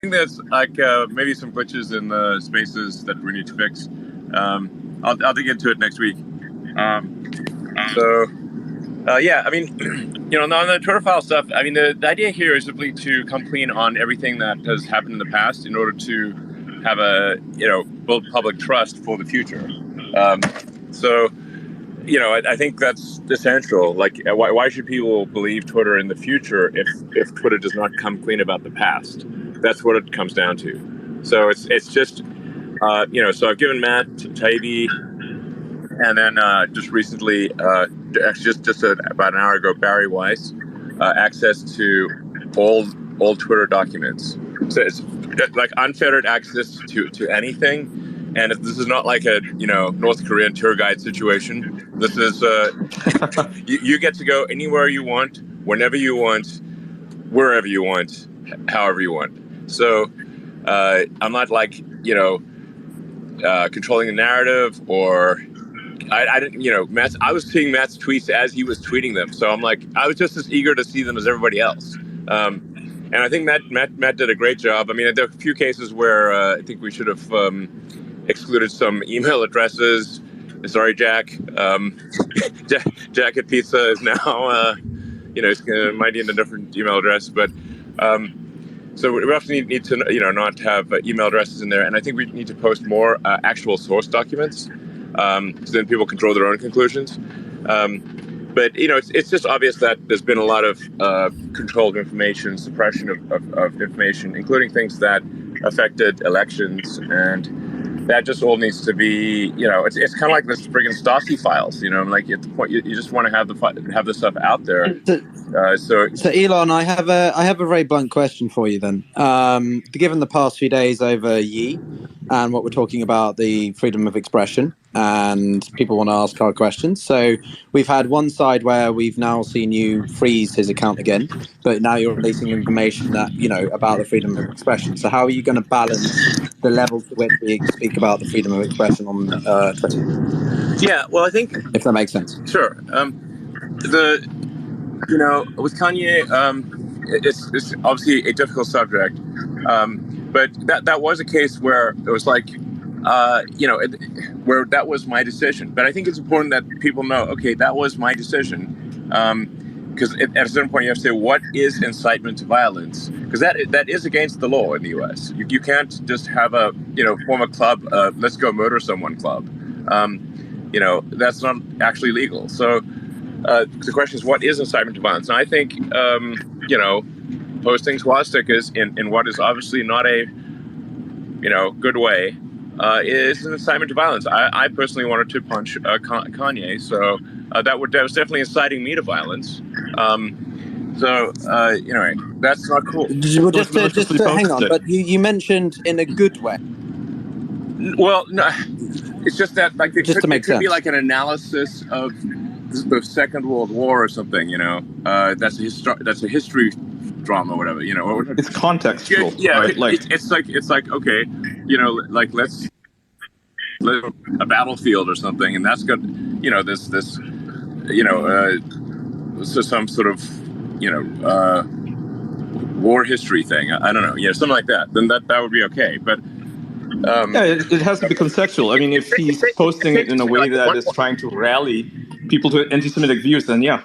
think there's like maybe some glitches in the spaces that we need to fix. I'll dig into it next week. So yeah, I mean, on the Twitter file stuff, I mean, the idea here is simply to come clean on everything that has happened in the past in order to have build public trust for the future. So, I think that's essential. Like, why should people believe Twitter in the future if Twitter does not come clean about the past? That's what it comes down to. So it's just, so I've given Matt Taibbi, and then just recently, just about an hour ago, Barry Weiss, access to all Twitter documents. So it's like unfettered access to anything. And this is not like a North Korean tour guide situation. This is you get to go anywhere you want, whenever you want, wherever you want, however you want. So I'm not like controlling the narrative or. I didn't, I was seeing Matt's tweets as he was tweeting them. So I'm like, I was just as eager to see them as everybody else. And I think Matt did a great job. I mean, there are a few cases where I think we should have excluded some email addresses. Sorry, Jack. Jack at Pizza is now, might need a different email address. But so we also need to, not have email addresses in there. And I think we need to post more actual source documents. So then people can draw their own conclusions. But, it's just obvious that there's been a lot of control of information, suppression of information, including things that affected elections. And that just all needs to be, it's kind of like this friggin' Stasi files, like at the point you just want to have the stuff out there. So Elon, I have a very blunt question for you then. Given the past few days over Yi and what we're talking about, the freedom of expression, and people want to ask hard questions. So we've had one side where we've now seen you freeze his account again, but now you're releasing information that, about the freedom of expression. So how are you going to balance the level to which we speak about the freedom of expression on Twitter? Yeah, well, I think... If that makes sense. Sure. With Kanye, it's obviously a difficult subject, but that was a case where it was like, where that was my decision. But I think it's important that people know, okay, that was my decision, because at a certain point you have to say, what is incitement to violence? Because that is against the law in the U.S. You can't just have form a club, let's go murder someone club. That's not actually legal. So. The question is, what is incitement to violence? And I think, posting swastikas in what is obviously not a, good way, is an incitement to violence. I personally wanted to punch Kanye, so that was definitely inciting me to violence. Anyway, that's not cool. Just hang on, but you mentioned in a good way. Well, no, it's just that it could be like an analysis of the Second World War or something, that's a history drama, whatever, It's contextual. Yeah, right? It's like okay, like let's a battlefield or something, and that's got so some sort of war history thing. I don't know, something like that. Then that would be okay, but. It has to be contextual. I mean, if he's posting it in a way that is trying to rally people to anti-Semitic views, then yeah.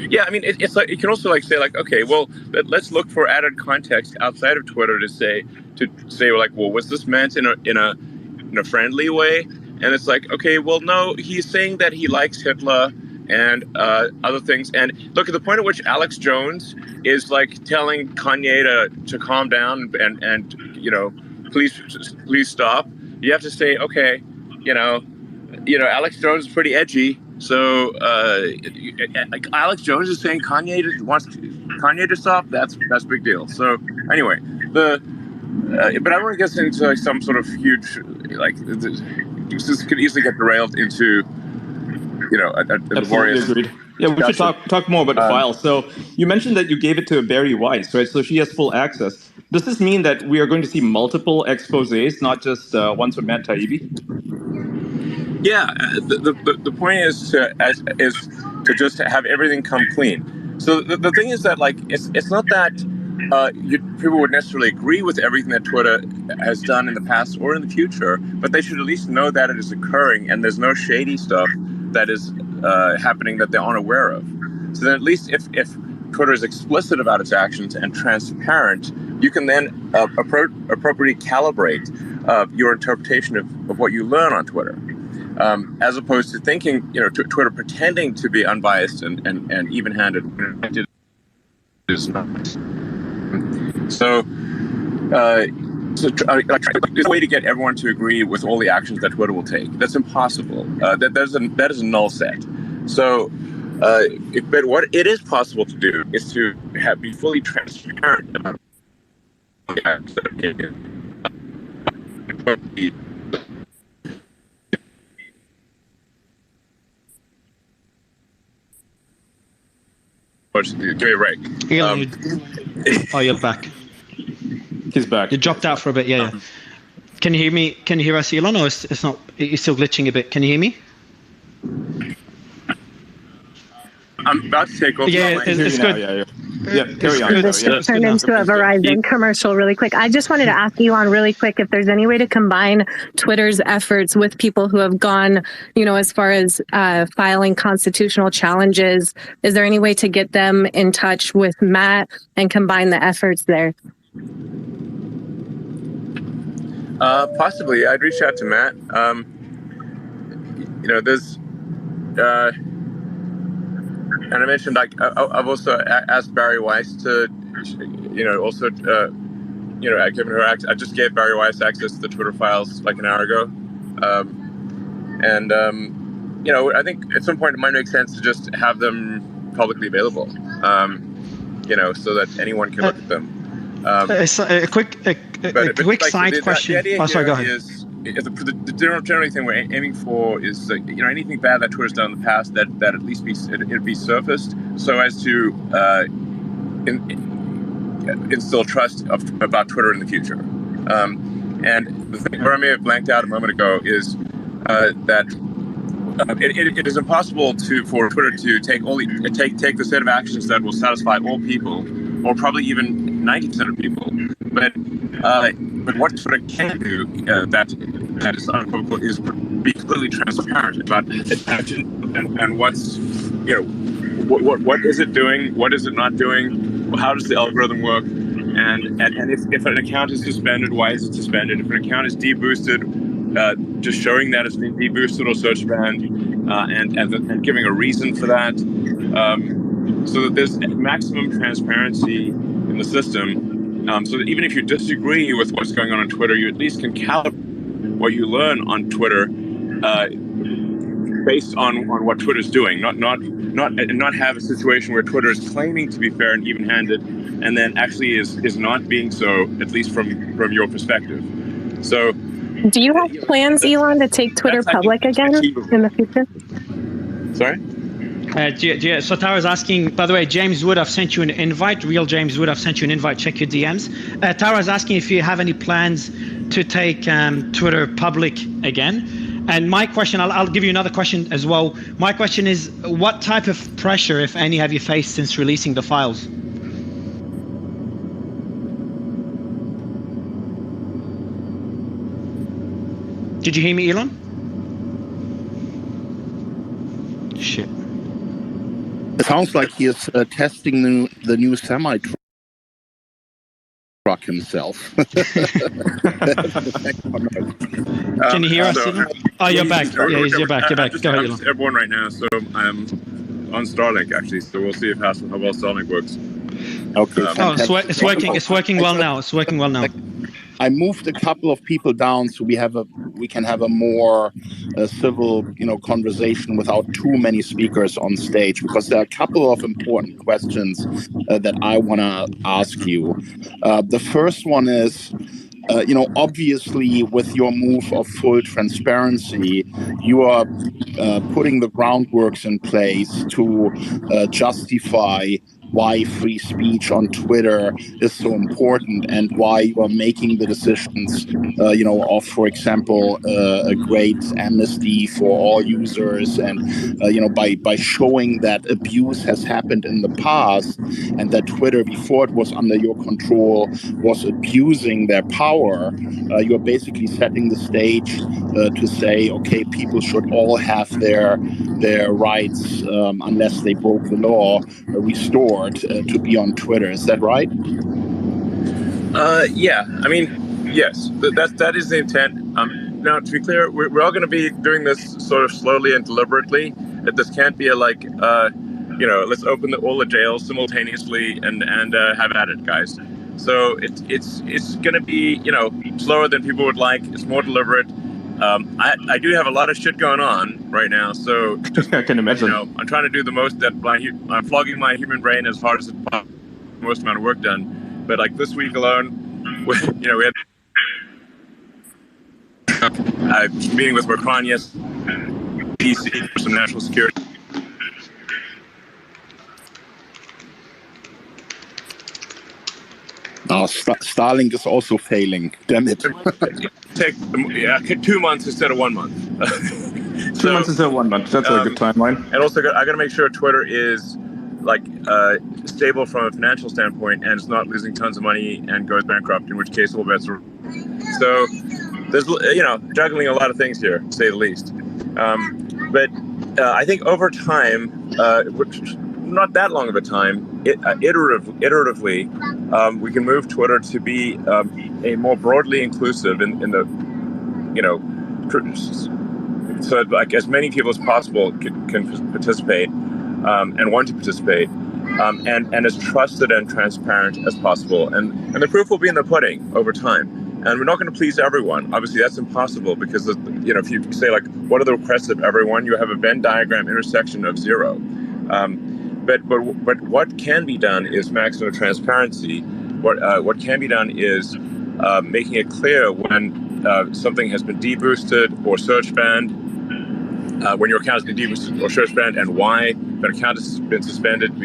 Yeah, I mean, it's like you can also say okay, well, let's look for added context outside of Twitter to say well, was this meant in a friendly way? And it's like, okay, well, no, he's saying that he likes Hitler and other things. And look, at the point at which Alex Jones is like telling Kanye to calm down and please stop. You have to say, okay, Alex Jones is pretty edgy. So Alex Jones is saying Kanye wants Kanye to stop. That's a big deal. So anyway, but I don't want to get into some sort of huge this could easily get derailed into a laborious. Agreed. Yeah, we should talk more about the file. So you mentioned that you gave it to Barry Weiss, right? So she has full access. Does this mean that we are going to see multiple exposés, not just ones from Matt Taibbi? Yeah, the point is to just have everything come clean. So the thing is that it's not that people would necessarily agree with everything that Twitter has done in the past or in the future, but they should at least know that it is occurring and there's no shady stuff that is happening that they're unaware of. So then at least if Twitter is explicit about its actions and transparent, you can then appropriately calibrate your interpretation of what you learn on Twitter. As opposed to thinking, Twitter pretending to be unbiased and even-handed is not. So there's a way to get everyone to agree with all the actions that Twitter will take. That's impossible. That is a null set. So, but what it is possible to do is to be fully transparent about the actions that are taken. Give me a break. Elon, oh, you're back. He's back. You dropped out for a bit. Yeah. Can you hear me? Can you hear us, Elon? Or it's not? You're still glitching a bit. Can you hear me? I'm about to take over. Yeah, it's good. Carry on. This turned into a Verizon commercial really quick. I just wanted to ask Elon really quick if there's any way to combine Twitter's efforts with people who have gone, as far as filing constitutional challenges. Is there any way to get them in touch with Matt and combine the efforts there? Possibly. I'd reach out to Matt. There's... And I mentioned, I've also asked Barry Weiss to, also, I've given her access. I just gave Barry Weiss access to the Twitter files like an hour ago. I think at some point it might make sense to just have them publicly available, so that anyone can look at them. A quick side question. Sorry, go ahead. The general thing we're aiming for is anything bad that Twitter's done in the past that at least it'd be surfaced so as to instill trust about Twitter in the future. And the thing where I may have blanked out a moment ago is that it is impossible for Twitter to take the set of actions that will satisfy all people, or probably even 90% of people. But what Twitter can do that is unequivocal is be completely transparent about its action and what's what is it doing, what is it not doing, how does the algorithm work, and if an account is suspended, why is it suspended? If an account is deboosted, just showing that it's been deboosted or search banned, and giving a reason for that, so that there's maximum transparency in the system. So that even if you disagree with what's going on Twitter, you at least can calibrate what you learn on Twitter based on what Twitter's doing. Not have a situation where Twitter is claiming to be fair and even-handed, and then actually is not being so, at least from your perspective. So, do you have plans, Elon, to take Twitter public again in the future? Sorry? So Tara's asking, by the way, James Wood, I've sent you an invite. Real James Wood, I've sent you an invite. Check your DMs. Tara's asking if you have any plans to take Twitter public again. And my question, I'll give you another question as well. My question is, what type of pressure, if any, have you faced since releasing the files? Did you hear me, Elon? Shit. It sounds like he is testing the new semi-truck himself. Can you hear us? Oh, you're back. Yeah, you're back. Go ahead, Elon. Everyone right now, so I'm on Starlink actually. So we'll see how well Starlink works. Okay. It's working. It's working well now. It's working well now. I moved a couple of people down so we can have a more civil, conversation without too many speakers on stage, because there are a couple of important questions that I want to ask you. The first one is, obviously with your move of full transparency, you are putting the groundworks in place to justify why free speech on Twitter is so important and why you are making the decisions, of, for example, a great amnesty for all users, and by showing that abuse has happened in the past and that Twitter, before it was under your control, was abusing their power. You're basically setting the stage to say, okay, people should all have their rights, unless they broke the law, restored to be on Twitter. Is that right? Yeah, I mean, yes, that is the intent. Now, to be clear, we're all going to be doing this sort of slowly and deliberately. That this can't be a let's open all the jails simultaneously and have at it, guys. So it's going to be slower than people would like. It's more deliberate. I do have a lot of shit going on right now, so just, I can imagine. I'm trying to do the most that I'm flogging my human brain as hard as it possible, the most amount of work done. But like this week alone, we had a meeting with Macron, yes, DC for some national security. Oh, Starlink is also failing. Damn it. Take 2 months instead of 1 month. 2 months instead of 1 month. That's a good timeline. And also, I got to make sure Twitter is stable from a financial standpoint and is not losing tons of money and goes bankrupt, in which case all bets are. So there's juggling a lot of things here, to say the least. But I think over time, not that long of a time, iteratively, we can move Twitter to be a more broadly inclusive in the so like as many people as possible can participate and want to participate. And as trusted and transparent as possible. And the proof will be in the pudding over time. And we're not going to please everyone. Obviously, that's impossible because, if you say, what are the requests of everyone, you have a Venn diagram intersection of zero. But what can be done is maximum transparency. What can be done is making it clear when something has been deboosted or search banned, when your account has been deboosted or search banned, and why. When an account has been suspended,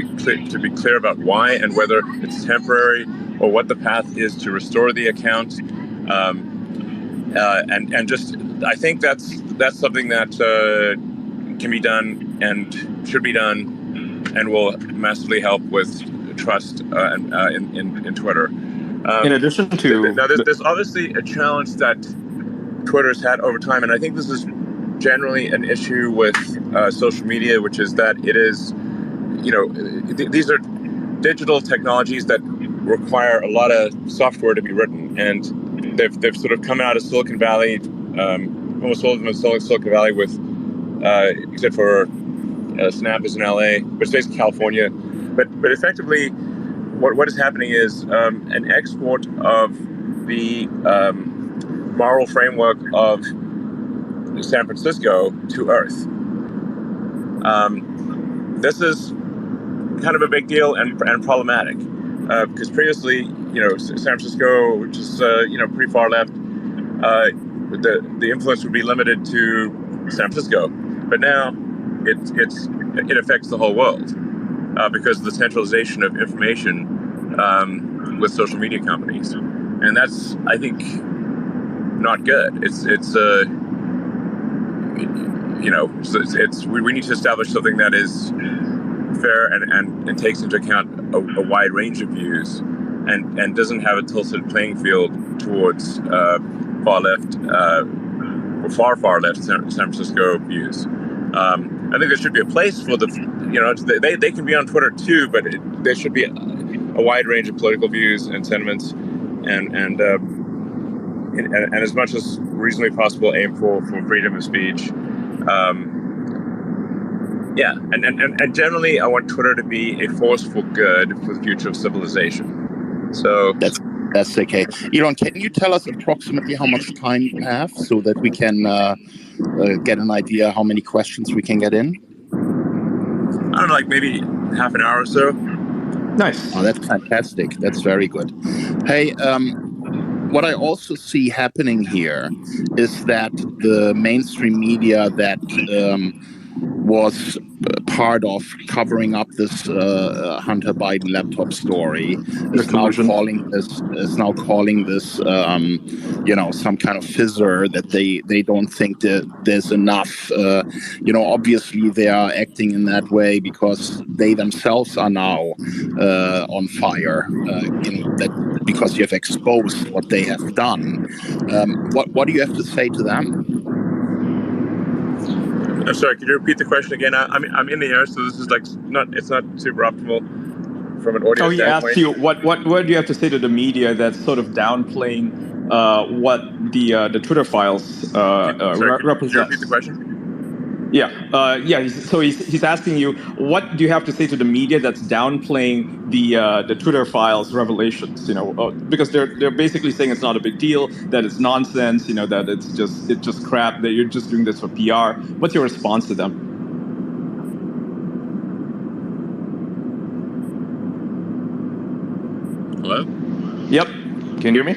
to be clear about why and whether it's temporary or what the path is to restore the account. And just, I think that's something that can be done and should be done and will massively help with trust in Twitter. In addition to... Now, there's obviously a challenge that Twitter's had over time, and I think this is generally an issue with social media, which is that it is, these are digital technologies that require a lot of software to be written, and they've sort of come out of Silicon Valley, almost all of them in Silicon Valley, with except for Snap is in LA, but it's based in California. But effectively, what is happening is an export of the moral framework of San Francisco to Earth. This is kind of a big deal and problematic because previously, San Francisco, which is pretty far left, the influence would be limited to San Francisco, but now it affects the whole world because of the centralization of information with social media companies, and that's, I think, not good. We need to establish something that is fair and takes into account a wide range of views and doesn't have a tilted playing field towards far left or far left San Francisco views. I think there should be a place for they can be on Twitter too, but there should be a wide range of political views and sentiments, and as much as reasonably possible, aim for freedom of speech. And generally, I want Twitter to be a force for good for the future of civilization. So that's okay. Elon, can you tell us approximately how much time you have so that we can get an idea how many questions we can get in? I don't know, maybe half an hour or so. Nice. Oh, that's fantastic. That's very good. Hey, what I also see happening here is that the mainstream media that was part of covering up this Hunter Biden laptop story is now calling this some kind of fissure that they don't think that there's enough. Obviously they are acting in that way because they themselves are now on fire. That because you have exposed what they have done. What do you have to say to them? I'm sorry, could you repeat the question again? I'm in the air, so this is it's not super optimal from an audio standpoint. He asked you what do you have to say to the media that's sort of downplaying what the Twitter files represent? Could you repeat the question? So he's asking you, what do you have to say to the media that's downplaying the Twitter files revelations? Because they're basically saying it's not a big deal, that it's nonsense, that it's just crap, that you're just doing this for PR. What's your response to them? Hello? Yep. Can you hear me?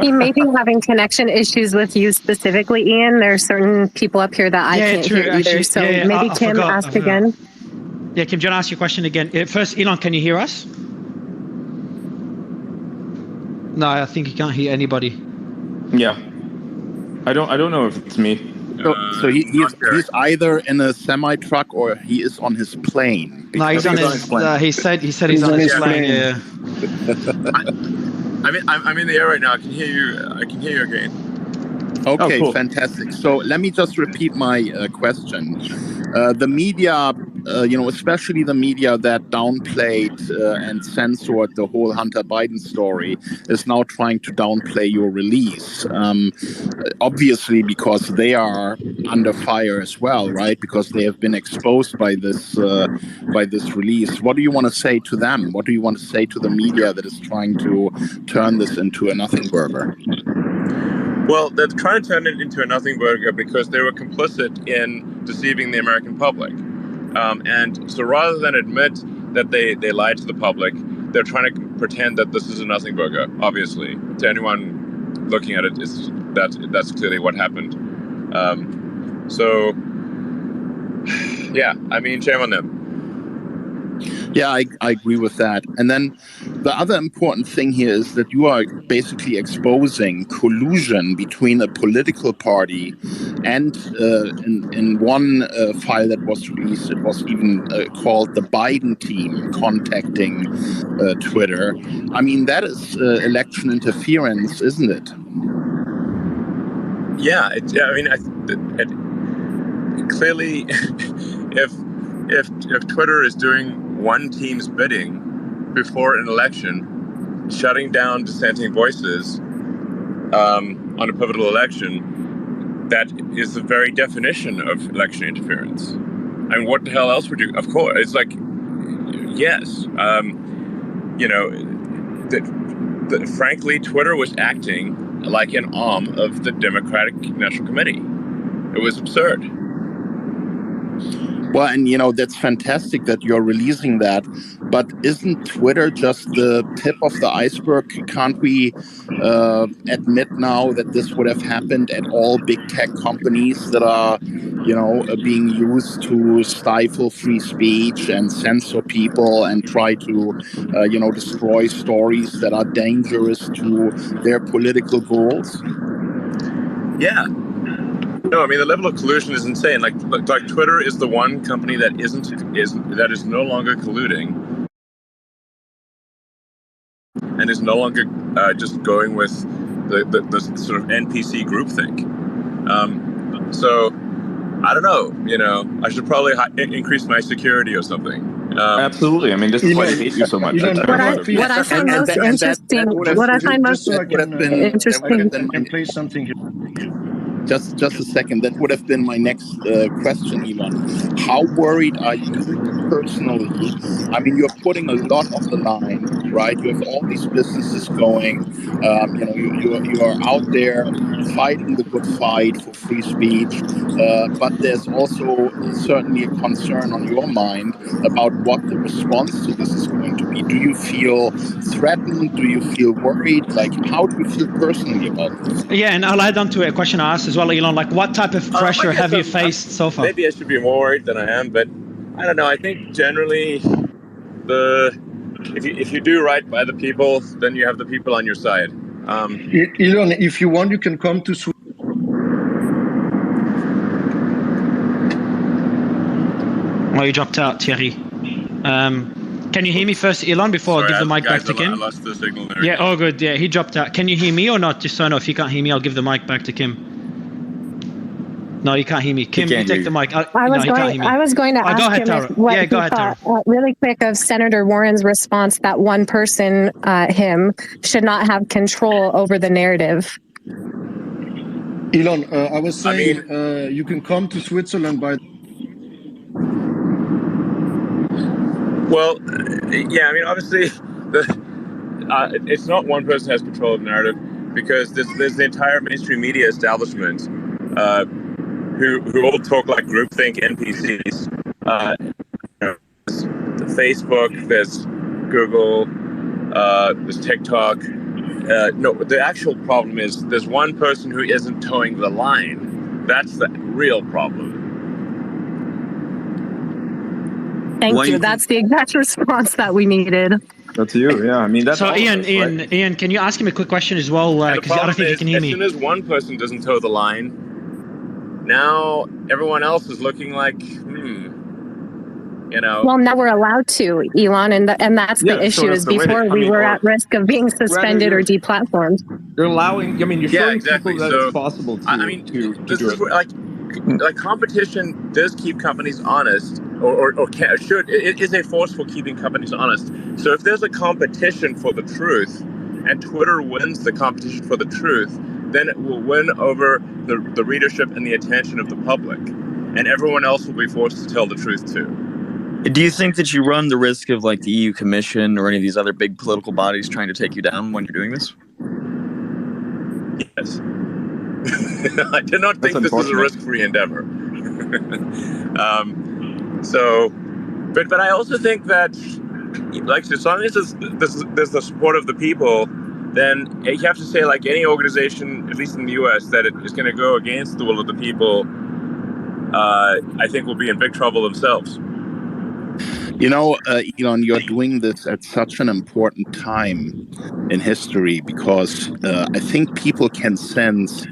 He may be having connection issues with you specifically, Ian. There are certain people up here that I can't hear either. So maybe Kim, ask again. Yeah, Kim, do you want to ask your question again? First, Elon, can you hear us? No, I think he can't hear anybody. Yeah. I don't know if it's me. So he's either in a semi truck or he is on his plane. No, he's on his plane. He said he's on his plane. Yeah. I'm in the air right now. I can hear you again. Okay, cool. Fantastic. So let me just repeat my question. The media, especially the media that downplayed and censored the whole Hunter Biden story, is now trying to downplay your release. Obviously, because they are under fire as well, right? Because they have been exposed by this release. What do you want to say to them? What do you want to say to the media that is trying to turn this into a nothing burger? Well, they're trying to turn it into a nothing burger because they were complicit in deceiving the American public. And so rather than admit that they lied to the public, they're trying to pretend that this is a nothing burger, obviously. To anyone looking at it, that's clearly what happened. Shame on them. Yeah, I agree with that. And then the other important thing here is that you are basically exposing collusion between a political party and in one file that was released, it was even called the Biden team contacting Twitter. I mean, that is election interference, isn't it? Yeah, clearly, if Twitter is doing one team's bidding before an election, shutting down dissenting voices on a pivotal election, that is the very definition of election interference. I mean, what the hell else would you? Of course, it's like, yes, frankly, Twitter was acting like an arm of the Democratic National Committee. It was absurd. Well, and that's fantastic that you're releasing that, but isn't Twitter just the tip of the iceberg? Can't we admit now that this would have happened at all big tech companies that are, being used to stifle free speech and censor people and try to, destroy stories that are dangerous to their political goals? Yeah. No, I mean, the level of collusion is insane. Like Twitter is the one company that is no longer colluding and is no longer just going with the sort of NPC groupthink. So I don't know. I should probably increase my security or something. Absolutely. I mean, this is why I hate you so much. What I find most interesting. Please something here. Just a second. That would have been my next question, Elon. How worried are you personally? I mean, you're putting a lot on the line, right? You have all these businesses going. You are out there fighting the good fight for free speech, but there's also certainly a concern on your mind about what the response to this is going to be. Do you feel threatened? Do you feel worried? Like, how do you feel personally about this? Yeah, and I'll add on to a question I asked as well, Elon. Like, what type of pressure have you faced so far? Maybe I should be more worried than I am, but I don't know. I think generally, if you do right by the people, then you have the people on your side. Elon, if you want, you can come to Sweden. Oh, you dropped out, Thierry. Can you hear me first, Elon, before I give the mic back to Kim? I lost the signal there. Yeah, oh good. Yeah, he dropped out. Can you hear me or not? Just so I know, if you can't hear me, I'll give the mic back to Kim. No, you can't hear me. Kim, you take the mic. I was going to ask him what he thought, really quick, of Senator Warren's response that one person, him, should not have control over the narrative. Elon, I was saying, you can come to Switzerland by... Well, yeah, I mean, obviously, it's not one person has control of the narrative, because there's the entire mainstream media establishment who all talk like groupthink NPCs. There's Facebook, there's Google, there's TikTok. No, the actual problem is there's one person who isn't towing the line. That's the real problem. Thank you. That's the exact response that we needed. That's you, yeah. I mean, that's so. Ian, can you ask him a quick question as well? Because I don't think you can hear me. As soon as one person doesn't toe the line, now everyone else is looking like, you know. Well, now we're allowed to, Elon, and that's the issue. Is before we were at risk of being suspended or deplatformed. You're allowing. I mean, you're showing exactly. people that it's possible to. I mean, to this do is it. Like competition does keep companies honest, or should. It is a force for keeping companies honest. So if there's a competition for the truth, and Twitter wins the competition for the truth, then it will win over the readership and the attention of the public, and everyone else will be forced to tell the truth too. Do you think that you run the risk of like the EU Commission or any of these other big political bodies trying to take you down when you're doing this? Yes. I do not think this is a risk-free endeavor. But I also think that, like, as long as there's the support of the people, then you have to say, like any organization, at least in the U.S., that it is going to go against the will of the people, I think will be in big trouble themselves. You know, Elon, you're doing this at such an important time in history because I think people can sense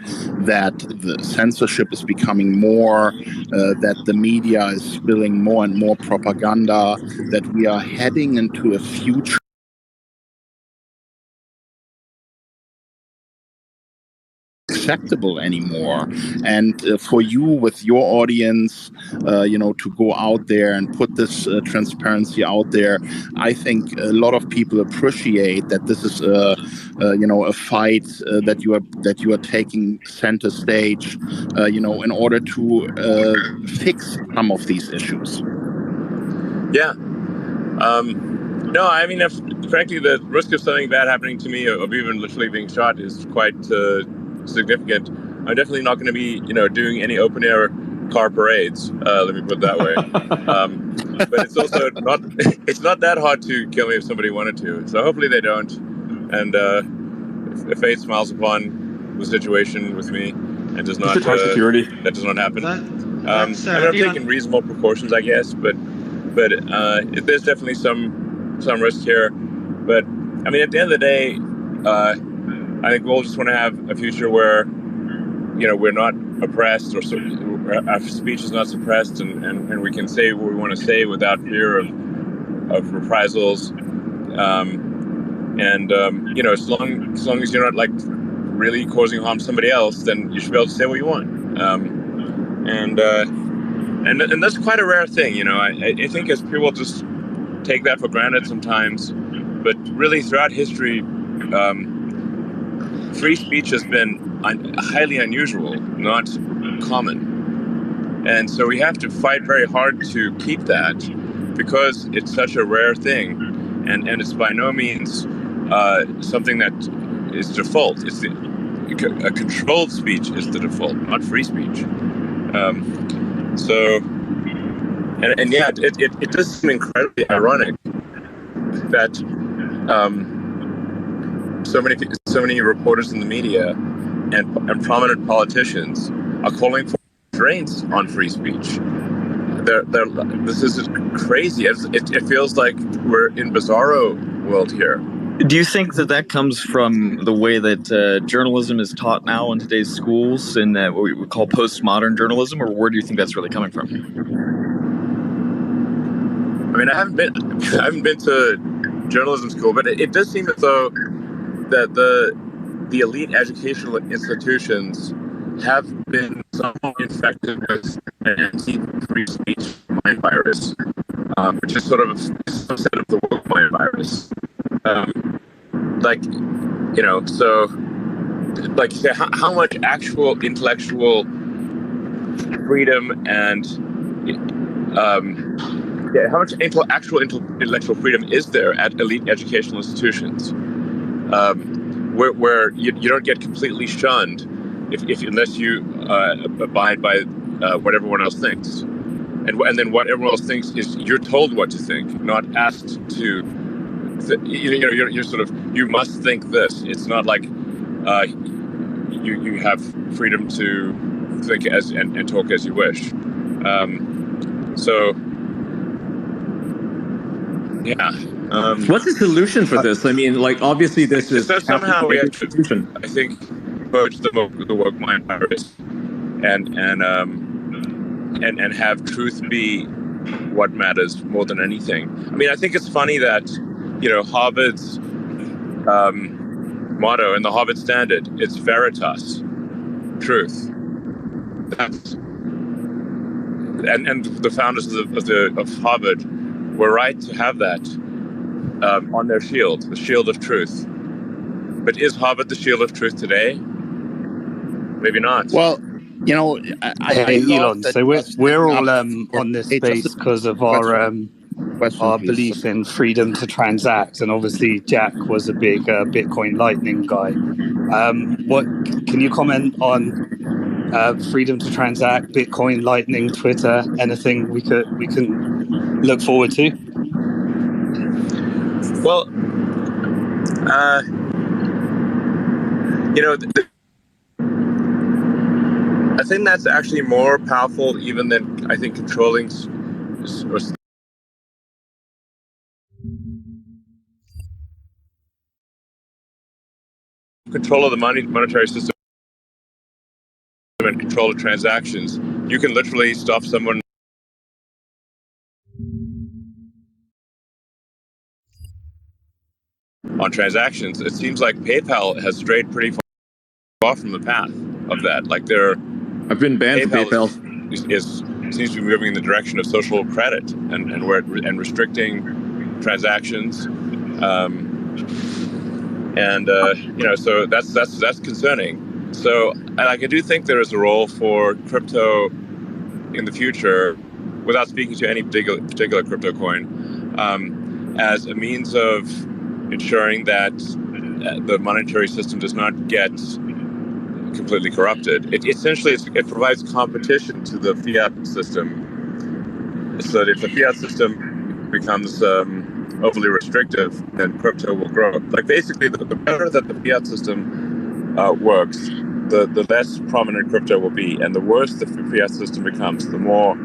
that the censorship is becoming more, that the media is spilling more and more propaganda, that we are heading into a future acceptable anymore. And for you, with your audience, to go out there and put this transparency out there, I think a lot of people appreciate that this is a fight that you are taking center stage, in order to fix some of these issues. Yeah. No, I mean, frankly, the risk of something bad happening to me, of even literally being shot, is quite significant. I'm definitely not going to be, doing any open air car parades. Let me put it that way. But it's also it's not that hard to kill me if somebody wanted to. So hopefully they don't. And if fate smiles upon the situation with me and does not, that does not happen. I'm taking reasonable precautions, I guess. But there's definitely some risk here. But I mean, at the end of the day, I think we'll just want to have a future where, we're not oppressed, or our speech is not suppressed, and we can say what we want to say without fear of reprisals. As long as you're not like really causing harm to somebody else, then you should be able to say what you want. And that's quite a rare thing, I think as people just take that for granted sometimes, but really throughout history, free speech has been highly unusual, not common. And so we have to fight very hard to keep that, because it's such a rare thing. And it's by no means something that is default. It's a controlled speech is the default, not free speech. So, and yeah, it does seem incredibly ironic that so many reporters in the media and prominent politicians are calling for restraints on free speech. This is crazy. It feels like we're in bizarro world here. Do you think that comes from the way that journalism is taught now in today's schools, in what we would call postmodern journalism, or where do you think that's really coming from? I mean, I haven't been to journalism school, but it does seem as though that the elite educational institutions have been somewhat infected with an anti-free speech mind virus, which is sort of a subset of the woke mind virus. How much actual intellectual freedom and how much actual intellectual freedom is there at elite educational institutions, where you don't get completely shunned unless you abide by what everyone else thinks, and then what everyone else thinks is you're told what to think, not asked to. You're sort of, you must think this. It's not like you have freedom to think and talk as you wish. What's the solution for this? I mean, like, obviously this is somehow we have to, I think, purge the woke mind virus and have truth be what matters more than anything. I mean, I think it's funny that, Harvard's motto and the Harvard Standard, it's veritas, truth. That's and the founders of Harvard were right to have that on their shield, the shield of truth. But is Harvard the shield of truth today? Maybe not. Well, Elon. So we're all on this space because of our belief in freedom to transact, and obviously Jack was a big Bitcoin Lightning guy. What can you comment on freedom to transact, Bitcoin Lightning, Twitter, anything we can look forward to? Well, I think that's actually more powerful even than, I think, controlling control of the monetary system and control of transactions. You can literally stop someone on transactions. It seems like PayPal has strayed pretty far from the path of that. Like I've been banned from PayPal. Seems to be moving in the direction of social credit and restricting transactions. So that's concerning. So I do think there is a role for crypto in the future, without speaking to any particular crypto coin, as a means of ensuring that the monetary system does not get completely corrupted. It provides competition to the fiat system, so that if the fiat system becomes overly restrictive, then crypto will grow. Like, basically, the better that the fiat system works, the less prominent crypto will be, and the worse the fiat system becomes, the more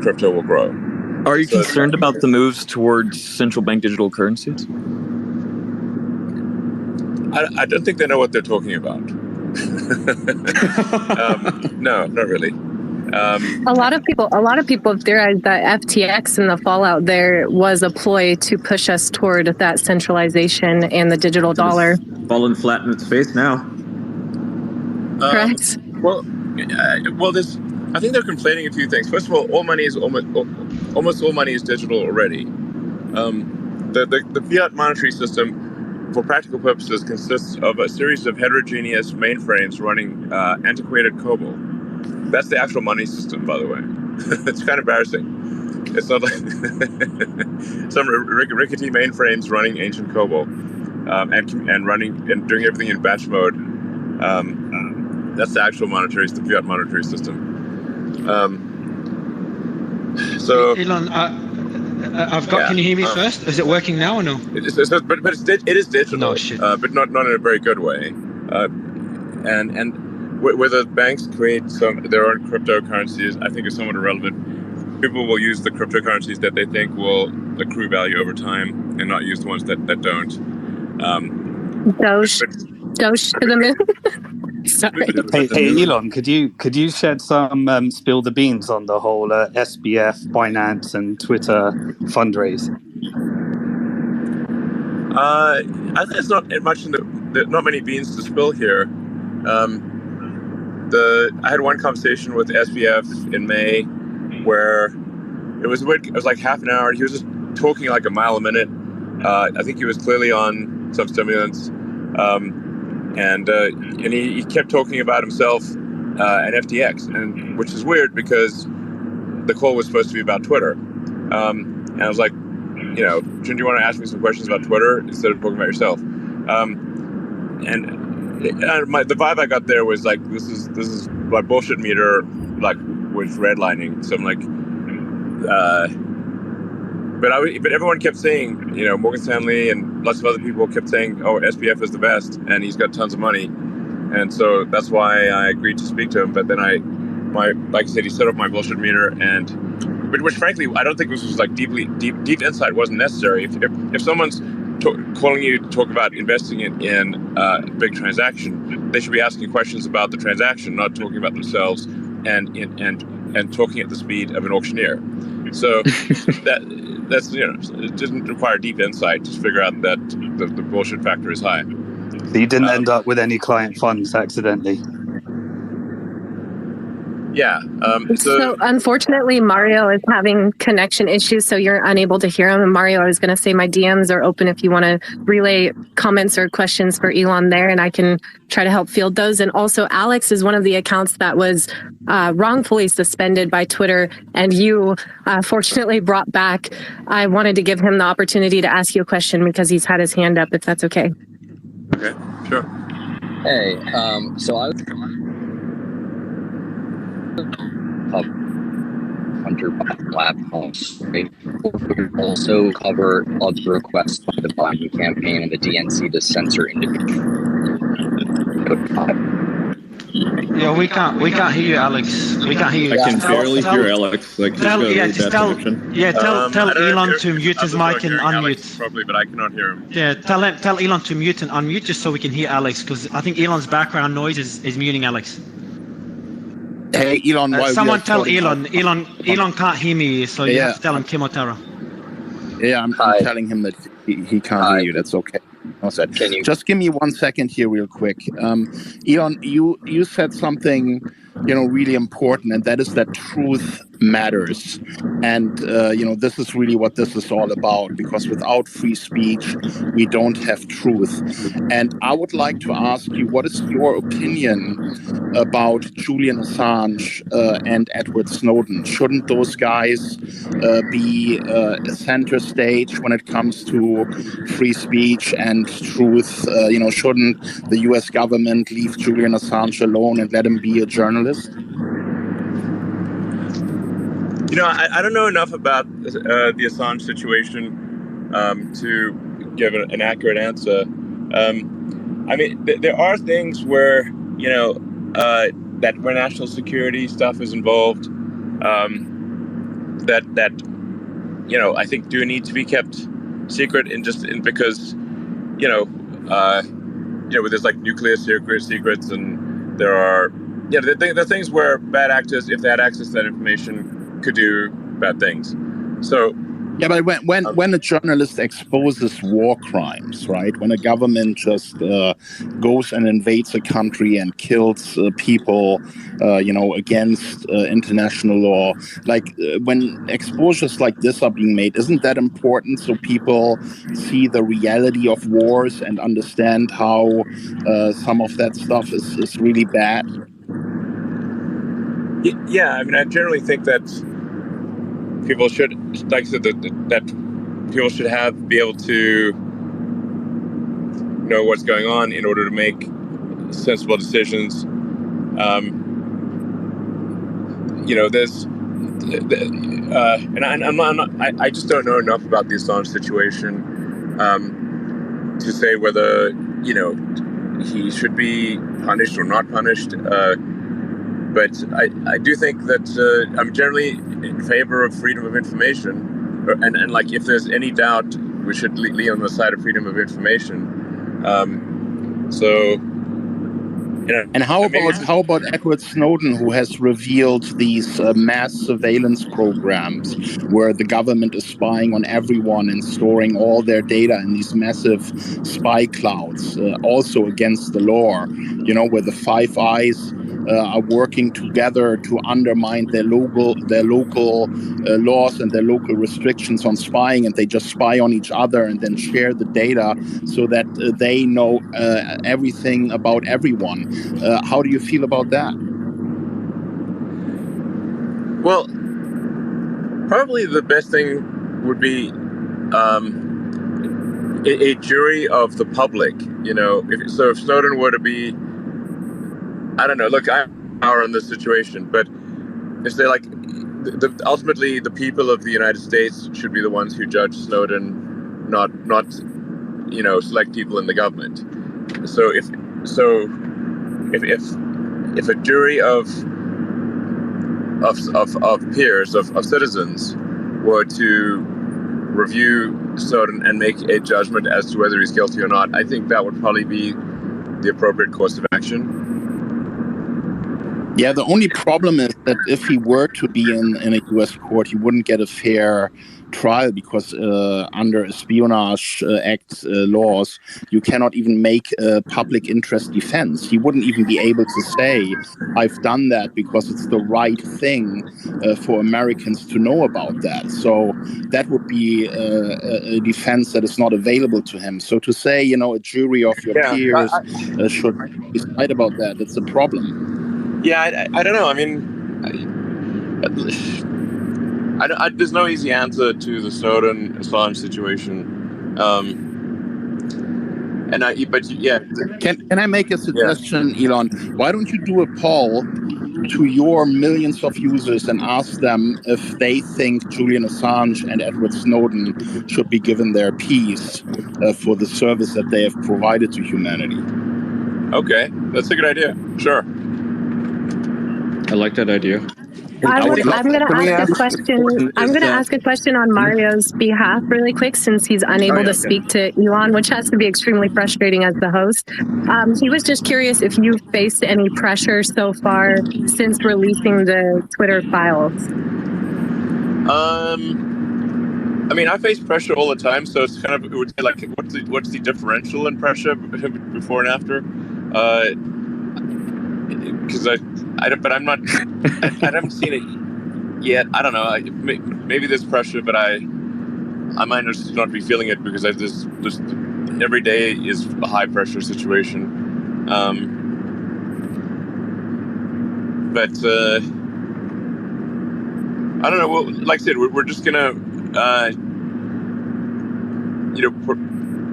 crypto will grow. Are you concerned about the moves towards central bank digital currencies? I don't think they know what they're talking about. No, not really. A lot of people have theorized that FTX and the fallout there was a ploy to push us toward that centralization and the digital dollar. Fallen flat in its face now. Correct. I think they're conflating a few things. First of all, almost all money is digital already. The fiat monetary system, for practical purposes, consists of a series of heterogeneous mainframes running antiquated COBOL. That's the actual money system, by the way. It's kind of embarrassing. It's not like some rickety mainframes running ancient COBOL. and running and doing everything in batch mode. That's the actual fiat monetary system. So Elon, I've got. Can you hear me first? Is it working now or no? But it is digital. No shit. But not in a very good way. And whether banks create their own cryptocurrencies, I think is somewhat irrelevant. People will use the cryptocurrencies that they think will accrue value over time, and not use the ones that don't. Doge to the moon. Sorry. Hey, Elon, could you shed some spill the beans on the whole SBF, Binance, and Twitter fundraise? I think there's not much not many beans to spill here. I had one conversation with SBF in May where it was like half an hour. He was just talking like a mile a minute. I think he was clearly on some stimulants. And he kept talking about himself and FTX, and which is weird because the call was supposed to be about Twitter. And I was like, shouldn't you want to ask me some questions about Twitter instead of talking about yourself? The vibe I got there was like, this is my bullshit meter, like with redlining. So I'm like, but everyone kept saying, Morgan Stanley and lots of other people kept saying, oh, SBF is the best and he's got tons of money. And so that's why I agreed to speak to him. But then like I said, he set up my bullshit meter, which frankly, I don't think this was like deep insight wasn't necessary. If someone's calling you to talk about investing in a big transaction, they should be asking questions about the transaction, not talking about themselves and talking at the speed of an auctioneer. So that's it doesn't require deep insight to figure out that the bullshit factor is high. So you didn't end up with any client funds accidentally? Yeah. So unfortunately, Mario is having connection issues, so you're unable to hear him. And Mario, I was going to say my DMs are open if you want to relay comments or questions for Elon there, and I can try to help field those. And also, Alex is one of the accounts that was wrongfully suspended by Twitter, and you fortunately brought back. I wanted to give him the opportunity to ask you a question because he's had his hand up, if that's okay. Okay, sure. Hey, so I was Hunter platforms. Right? We also cover other requests by the Biden campaign and the DNC to censor individuals. Yeah, we can't hear you, Alex. We can't hear you. I can barely hear Alex. Like, tell Elon to mute his mic and unmute. Alex probably, but I cannot hear him. Yeah, tell Elon to mute and unmute just so we can hear Alex, because I think Elon's background noise is muting Alex. Hey, Elon, someone tell Elon. Elon can't hear me, so you have to tell him Kimotera. Yeah, I'm telling him that he can't hear you. That's okay. Just give me 1 second here real quick. Elon, you said something, really important, and that is that truth matters. And, this is really what this is all about, because without free speech, we don't have truth. And I would like to ask you, what is your opinion about Julian Assange and Edward Snowden? Shouldn't those guys be center stage when it comes to free speech and truth? Shouldn't the US government leave Julian Assange alone and let him be a journalist? I don't know enough about the Assange situation to give an accurate answer. There are things where, that where national security stuff is involved, that I think do need to be kept secret, because there's like nuclear secrets, and there are there are things where bad actors, if they had access to that information, could do bad things. So yeah, but when a journalist exposes war crimes, right? When a government just goes and invades a country and kills people, against international law, when exposures like this are being made, isn't that important so people see the reality of wars and understand how some of that stuff is really bad? Yeah, I generally think that people should, like I said, that people should be able to know what's going on in order to make sensible decisions. There's, and I just don't know enough about the Assange situation to say whether he should be punished or not punished. But I do think that I'm generally in favor of freedom of information, and like if there's any doubt, we should lean on the side of freedom of information. And how about Edward Snowden, who has revealed these mass surveillance programs where the government is spying on everyone and storing all their data in these massive spy clouds, also against the law, where the Five Eyes are working together to undermine their local laws and their local restrictions on spying, and they just spy on each other and then share the data so that they know everything about everyone. How do you feel about that? Well, probably the best thing would be a jury of the public. If Snowden were to be, I don't know. Look, I'm power in this situation, but if they ultimately the people of the United States should be the ones who judge Snowden, not select people in the government. So if a jury of peers of citizens were to review Snowden and make a judgment as to whether he's guilty or not, I think that would probably be the appropriate course of action. Yeah, the only problem is that if he were to be in a U.S. court, he wouldn't get a fair trial because under Espionage Act laws, you cannot even make a public interest defense. He wouldn't even be able to say, I've done that because it's the right thing for Americans to know about that. So that would be a defense that is not available to him. So to say, a jury of your peers should decide about that, it's a problem. Yeah, I don't know. I mean, there's no easy answer to the Snowden Assange situation. Can I make a suggestion, Elon? Why don't you do a poll to your millions of users and ask them if they think Julian Assange and Edward Snowden should be given their piece for the service that they have provided to humanity? Okay, that's a good idea. Sure. I like that idea. I'm going to ask a question. I'm going to ask a question on Mario's behalf really quick, since he's unable to speak to Elon, which has to be extremely frustrating as the host. He was just curious if you've faced any pressure so far since releasing the Twitter files. I mean, I face pressure all the time, so it's kind of, it would say like, what's the differential in pressure before and after? Because I haven't seen it yet. I don't know. Maybe there's pressure, but I might just not be feeling it because this every day is a high pressure situation. But I don't know. Well, like I said, we're just gonna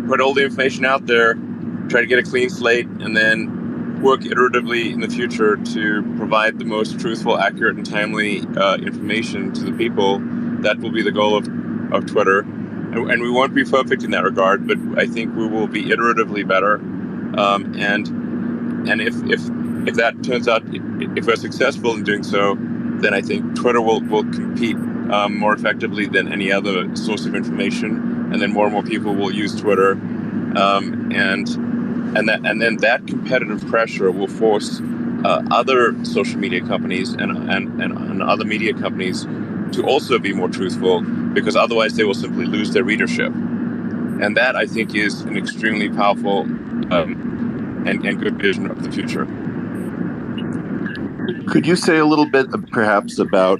put all the information out there, try to get a clean slate, and then work iteratively in the future to provide the most truthful, accurate, and timely information to the people. That will be the goal of Twitter. And we won't be perfect in that regard, but I think we will be iteratively better. And if that turns out, if we're successful in doing so, then I think Twitter will compete more effectively than any other source of information. And then more people will use Twitter. And then that competitive pressure will force other social media companies and other media companies to also be more truthful, because otherwise they will simply lose their readership. And that, I think, is an extremely powerful and good vision of the future. Could you say a little bit perhaps about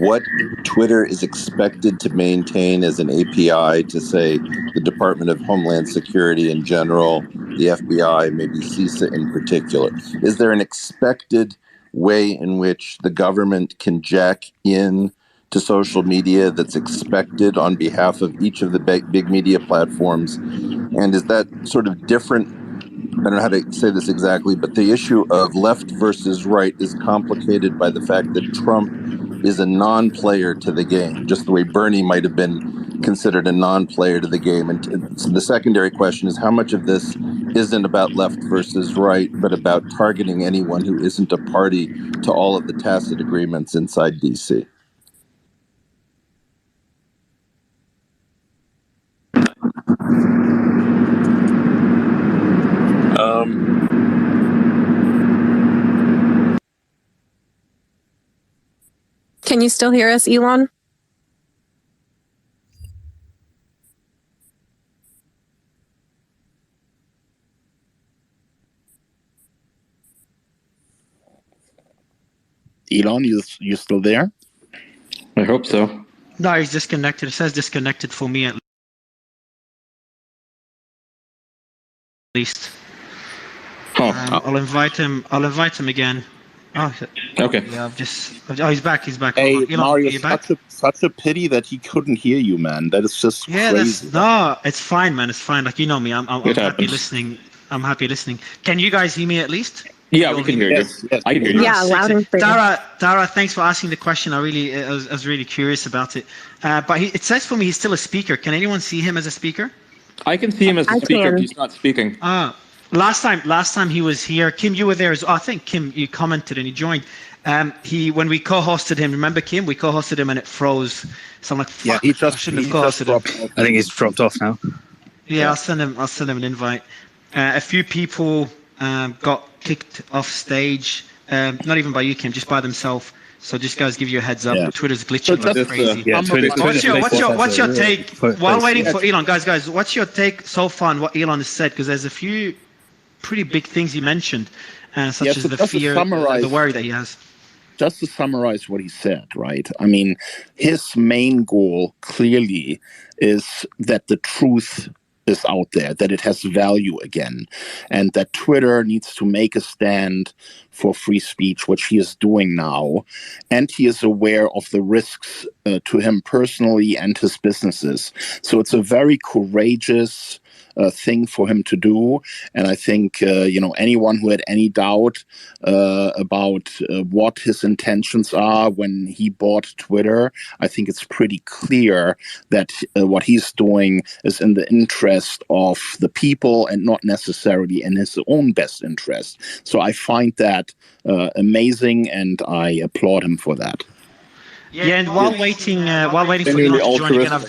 what Twitter is expected to maintain as an API to, say, the Department of Homeland Security in general, the FBI, maybe CISA in particular? Is there an expected way in which the government can jack in to social media that's expected on behalf of each of the big media platforms? And is that sort of different? I don't know how to say this exactly, but the issue of left versus right is complicated by the fact that Trump is a non-player to the game, just the way Bernie might have been considered a non-player to the game. And so the secondary question is how much of this isn't about left versus right, but about targeting anyone who isn't a party to all of the tacit agreements inside DC? Can you still hear us, Elon? Elon, you still there? I hope so. No, he's disconnected. It says disconnected for me at least. I'll invite him. I'll invite him again. Oh, okay. Yeah, he's back. He's back. Hey, Elon, Mario, such a pity that he couldn't hear you, man. That is just crazy. No, it's fine, man. It's fine. Like, you know me. I'm happy listening. I'm happy listening. Can you guys hear me at least? Yeah, we can hear you. Yes, I can hear you. Yeah, loud and clear. Dara, thanks for asking the question. I was really curious about it. But it says for me he's still a speaker. Can anyone see him as a speaker? I can see him as a speaker, but he's not speaking. Last time he was here, Kim, you were there as well. I think Kim, you commented and he joined. When we co-hosted him, remember Kim? We co-hosted him and it froze. So I'm like, fuck, he just shouldn't have co-hosted him. I think he's dropped off now. Yeah, I'll send him an invite. A few people got kicked off stage, not even by you, Kim, just by themselves. So just guys, give you a heads up. Yeah. Twitter's glitching like crazy. Yeah, what's your take? While waiting for Elon, guys, what's your take so far on what Elon has said? Because there's a few pretty big things he mentioned, such as the fear, the worry that he has. Just to summarize what he said, right? I mean, his main goal clearly is that the truth is out there, that it has value again, and that Twitter needs to make a stand for free speech, which he is doing now. And he is aware of the risks to him personally and his businesses. So it's a very courageous thing for him to do. And I think, anyone who had any doubt about what his intentions are when he bought Twitter, I think it's pretty clear that what he's doing is in the interest of the people and not necessarily in his own best interest. So I find that amazing, and I applaud him for that. Yeah, and while waiting for Elon to join again, I've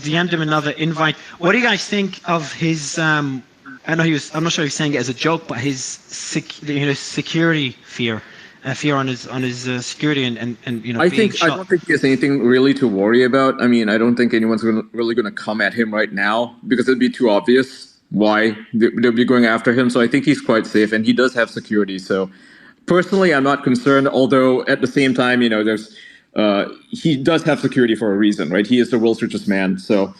DM'd him another invite. What do you guys think of his? I'm not sure if he's saying it as a joke, but his security fear on his security and I don't think he has anything really to worry about. I mean, I don't think anyone's really going to come at him right now because it'd be too obvious why they'll be going after him. So I think he's quite safe, and he does have security. So personally, I'm not concerned. Although at the same time, there's. He does have security for a reason, right? He is the world's richest man, so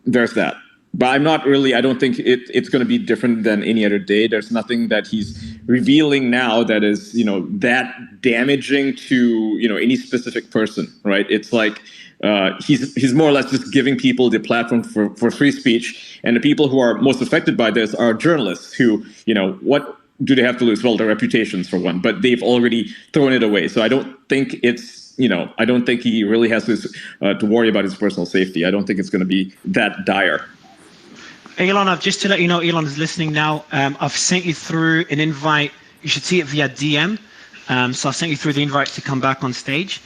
there's that. But I don't think it's going to be different than any other day. There's nothing that he's revealing now that is, that damaging to, any specific person, right? It's like he's more or less just giving people the platform for free speech. And the people who are most affected by this are journalists who, what do they have to lose? Well, their reputations for one, but they've already thrown it away. So I don't think I don't think he really has to worry about his personal safety. I don't think it's going to be that dire. Elon, just to let you know, Elon is listening now. I've sent you through an invite. You should see it via DM. So I've sent you through the invite to come back on stage.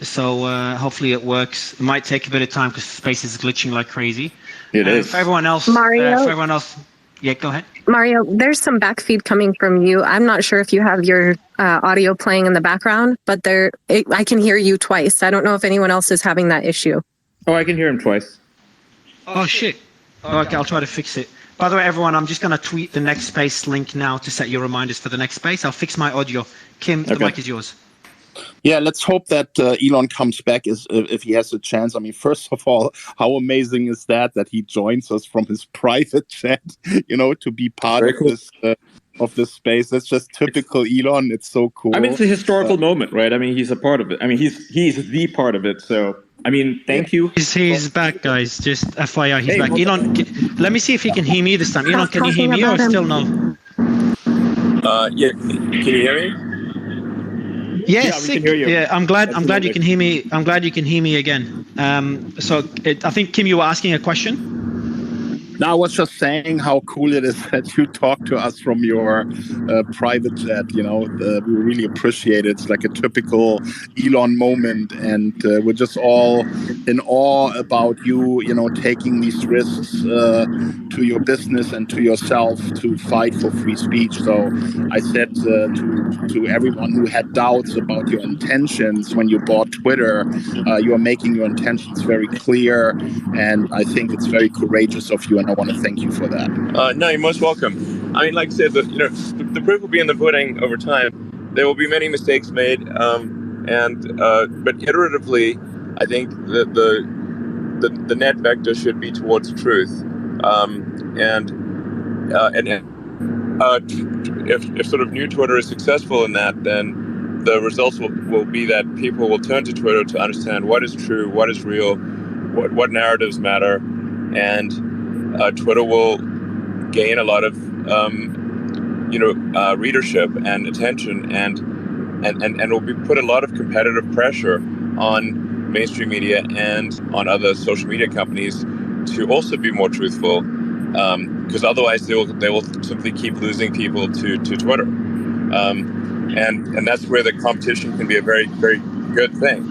So hopefully it works. It might take a bit of time because space is glitching like crazy. It is. For everyone else, yeah, go ahead. Mario, there's some backfeed coming from you. I'm not sure if you have your audio playing in the background, but I can hear you twice. I don't know if anyone else is having that issue. Oh, I can hear him twice. Oh, shit. Okay, I'll try to fix it. By the way, everyone, I'm just going to tweet the next space link now to set your reminders for the next space. I'll fix my audio. Kim, the mic is yours. Yeah, let's hope that Elon comes back if he has a chance. I mean, first of all, how amazing is that he joins us from his private chat, to be part of this of this space. That's just typical Elon. It's so cool. I mean, it's a historical moment, right? I mean, he's a part of it. I mean, he's the part of it. So, I mean, thank you. He's back, guys. Just FYI, he's back. Elon, let me see if he can hear me this time. Elon, can you hear me or still no? Yeah. Can you hear me? Yes, we can hear you. Yeah, I'm glad you can hear me. I'm glad you can hear me again. I think, Kim, you were asking a question? No, I was just saying how cool it is that you talk to us from your private jet. We really appreciate it. It's like a typical Elon moment, and we're just all in awe about you, taking these risks to your business and to yourself to fight for free speech. So I said to everyone who had doubts about your intentions when you bought Twitter, you are making your intentions very clear, and I think it's very courageous of you, and I want to thank you for that. No, you're most welcome. I mean, like I said, the proof will be in the pudding over time. There will be many mistakes made, but iteratively, I think that the net vector should be towards truth, if sort of new Twitter is successful in that, then the results will be that people will turn to Twitter to understand what is true, what is real, what narratives matter, and Twitter will gain a lot of readership and attention, and will put a lot of competitive pressure on mainstream media and on other social media companies to also be more truthful, because otherwise they will simply keep losing people to Twitter, and that's where the competition can be a very, very good thing.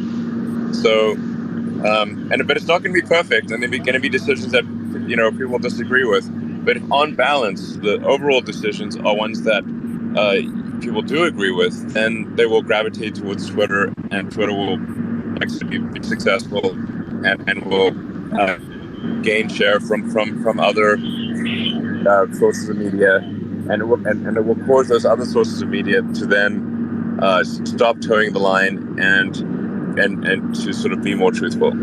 So, but it's not going to be perfect, and there are going to be decisions that people disagree with. But on balance, the overall decisions are ones that people do agree with, then they will gravitate towards Twitter, and Twitter will actually be successful and will gain share from other sources of media, and it will cause those other sources of media to then stop towing the line and to sort of be more truthful.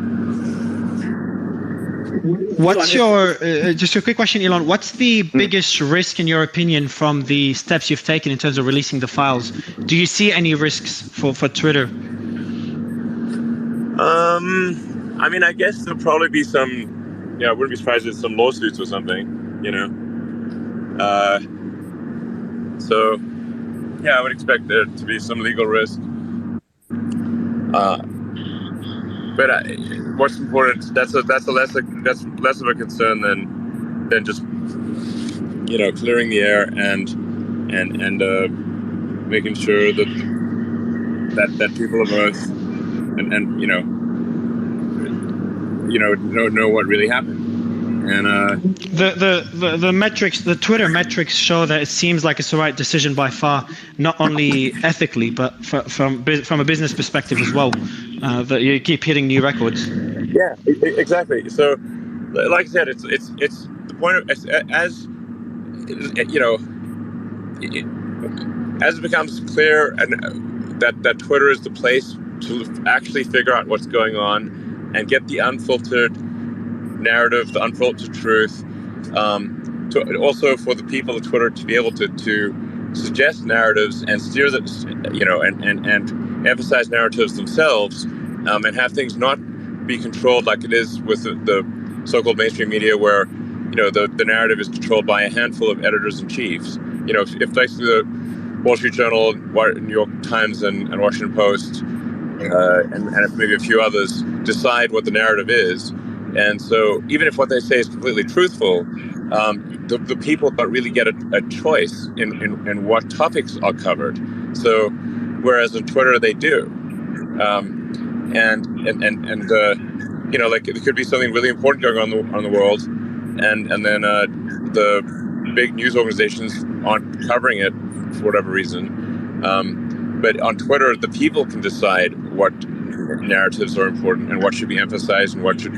What's your just a quick question, Elon? What's the biggest risk, in your opinion, from the steps you've taken in terms of releasing the files? Do you see any risks for Twitter? I mean, I guess there'll probably be some. I wouldn't be surprised if some lawsuits or something. So I would expect there to be some legal risk. But what's important? That's less of a concern than just clearing the air and making sure that people of Earth and know what really happened. And the metrics, the Twitter metrics show that it seems like it's the right decision by far, not only ethically but from a business perspective as well. That you keep hitting new records. Yeah, exactly. So, like I said, it's the point of as as it becomes clear and that Twitter is the place to actually figure out what's going on and get the unfiltered narrative, the unfiltered truth. Also for the people of Twitter to be able to suggest narratives and steer them, and emphasize narratives themselves, and have things not be controlled like it is with the so-called mainstream media, where the narrative is controlled by a handful of editors in chiefs. If basically the Wall Street Journal, New York Times, and Washington Post, and maybe a few others decide what the narrative is. And so even if what they say is completely truthful, the people don't really get a choice in what topics are covered. So whereas on Twitter they do. Like there could be something really important going on the world, and then the big news organizations aren't covering it for whatever reason. But on Twitter, the people can decide what narratives are important and what should be emphasized and what should,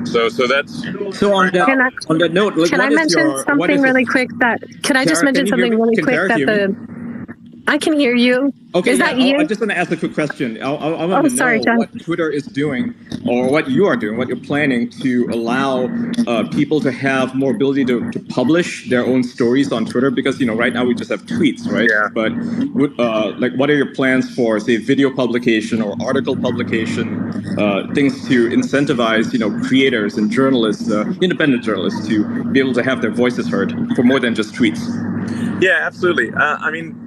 So that's. So on that note, like, can I mention something really quick? Could I just mention something really quick that I can hear you. Okay, is that you? I'm just going to ask a quick question. I want to know John. what Twitter is doing, or what you are doing, what you're planning to allow people to have more ability to publish their own stories on Twitter. Because right now we just have tweets, right? Yeah. But what are your plans for, say, video publication or article publication, things to incentivize creators and journalists, independent journalists, to be able to have their voices heard for more than just tweets? Yeah, absolutely. I mean,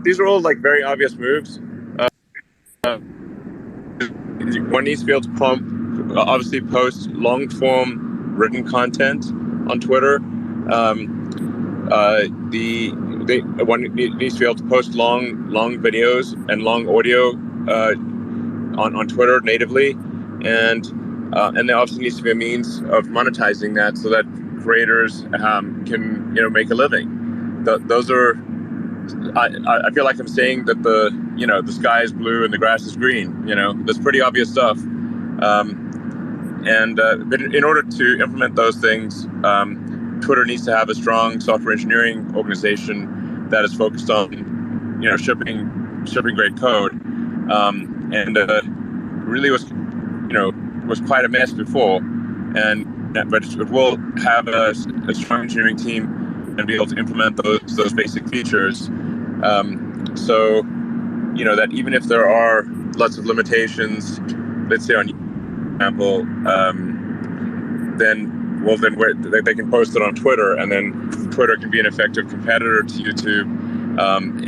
these are all like very obvious moves. One needs to be able to obviously post long-form written content on Twitter. One needs to be able to post long videos and long audio on Twitter natively, and there obviously needs to be a means of monetizing that so that creators can make a living. Those are. I feel like I'm saying that the sky is blue and the grass is green. That's pretty obvious stuff. But in order to implement those things, Twitter needs to have a strong software engineering organization that is focused on shipping great code. And really was quite a mess before, but it will have a strong engineering team and be able to implement those basic features, so that even if there are lots of limitations, let's say on example, then they can post it on Twitter, and then Twitter can be an effective competitor to YouTube.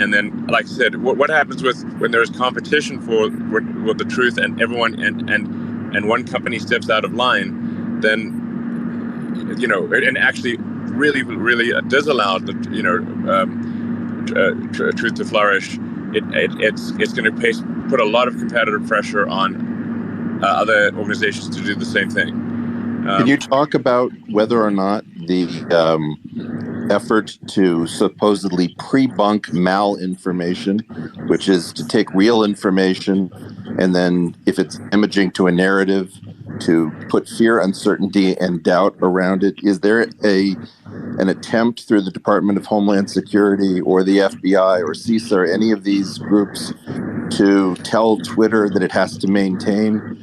And then, like I said, what happens when there's competition for the truth, and everyone and one company steps out of line, then and actually really disallowed the truth to flourish. It's going to put a lot of competitive pressure on other organizations to do the same thing. Can you talk about whether or not the effort to supposedly pre-bunk malinformation, which is to take real information and then, if it's damaging to a narrative, to put fear, uncertainty, and doubt around it, is there an attempt through the Department of Homeland Security or the FBI or CISA or any of these groups to tell Twitter that it has to maintain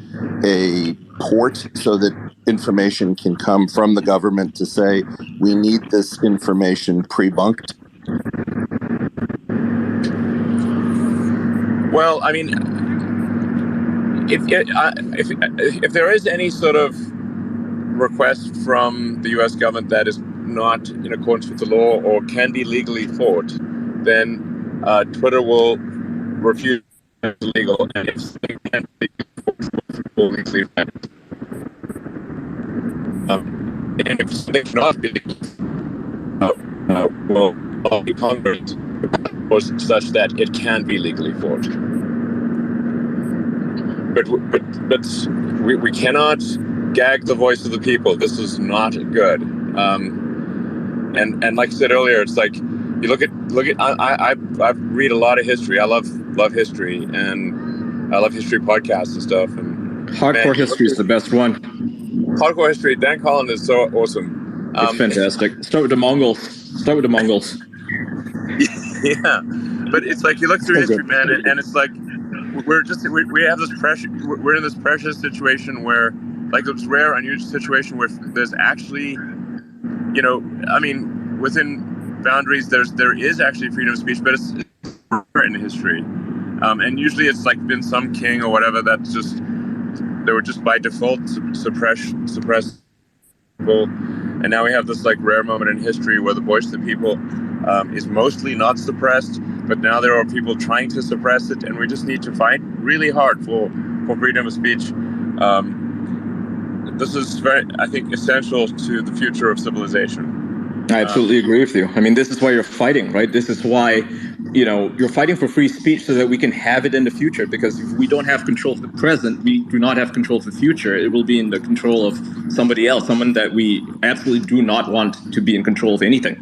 a port so that information can come from the government to say, we need this information pre-bunked? Well, I mean, if there is any sort of request from the U.S. government that is not in accordance with the law or can be legally fought, then Twitter will refuse it's illegal, and if something can't be will legally fought. And if something cannot be will be Congress was such that it can be legally fought. But we cannot gag the voice of the people. This is not good. And like I said earlier, it's like you look at. I read a lot of history. I love history, and I love history podcasts and stuff. And Hardcore history is the best one. Hardcore history. Dan Collin is so awesome. It's fantastic. Start with the Mongols. Yeah, but it's like you look through history, man, and it's like we have this pressure. We're in this precious situation where, like, this rare, unusual situation where there's actually, I mean, within boundaries, there is actually freedom of speech, but it's rare in history, and usually it's like been some king or whatever that's just they were just by default suppress people, and now we have this like rare moment in history where the voice of the people is mostly not suppressed, but now there are people trying to suppress it, and we just need to fight really hard for freedom of speech. This is very, I think, essential to the future of civilization. I absolutely agree with you. I mean, this is why you're fighting, right? This is why, you're fighting for free speech so that we can have it in the future. Because if we don't have control of the present, we do not have control of the future. It will be in the control of somebody else, someone that we absolutely do not want to be in control of anything.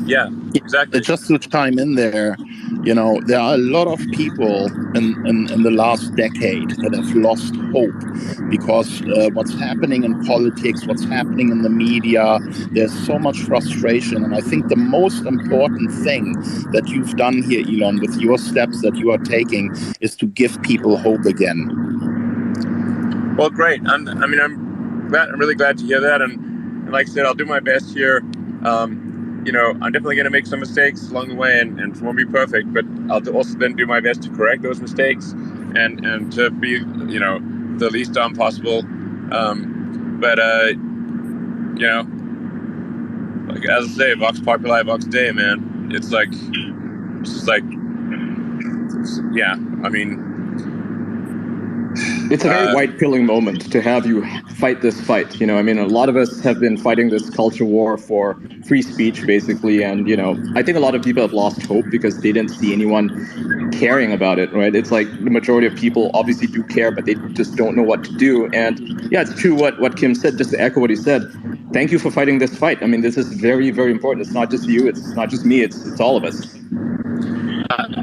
Yeah, exactly. Just to chime in there, There are a lot of people in the last decade that have lost hope because what's happening in politics, what's happening in the media, there's so much frustration. And I think the most important thing that you've done here, Elon, with your steps that you are taking is to give people hope again. Well, great. I'm really glad to hear that. And like I said, I'll do my best here. I'm definitely going to make some mistakes along the way and it won't be perfect, but I'll also then do my best to correct those mistakes and to be, the least dumb possible. Like as I say, Vox Populi, Vox Dei, man. It's just like, yeah, I mean. It's a very white-pilling moment to have you fight this fight. A lot of us have been fighting this culture war for free speech, basically. And, I think a lot of people have lost hope because they didn't see anyone caring about it, right? It's like the majority of people obviously do care, but they just don't know what to do. And yeah, it's true what Kim said, just to echo what he said. Thank you for fighting this fight. This is very, very important. It's not just you. It's not just me. It's all of us.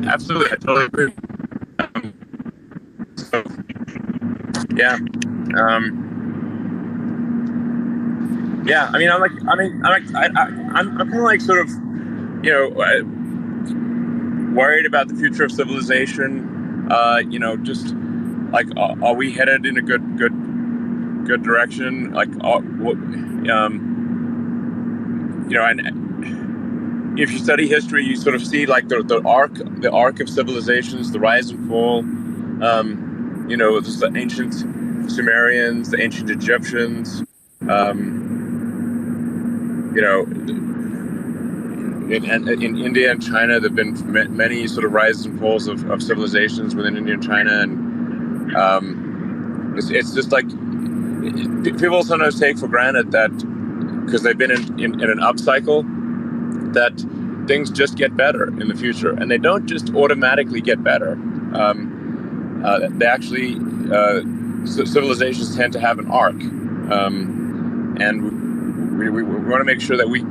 Absolutely. I totally agree. Yeah. I'm kind of like sort of, worried about the future of civilization. Just like, are we headed in a good direction? Like, and if you study history, you sort of see like the arc of civilizations, the rise and fall. There's the ancient Sumerians, the ancient Egyptians. In India and China, there've been many sort of rises and falls of civilizations within India and China, and it's just like people sometimes take for granted that because they've been in an upcycle, that things just get better in the future, and they don't just automatically get better. They actually civilizations tend to have an arc, and we want to make sure that we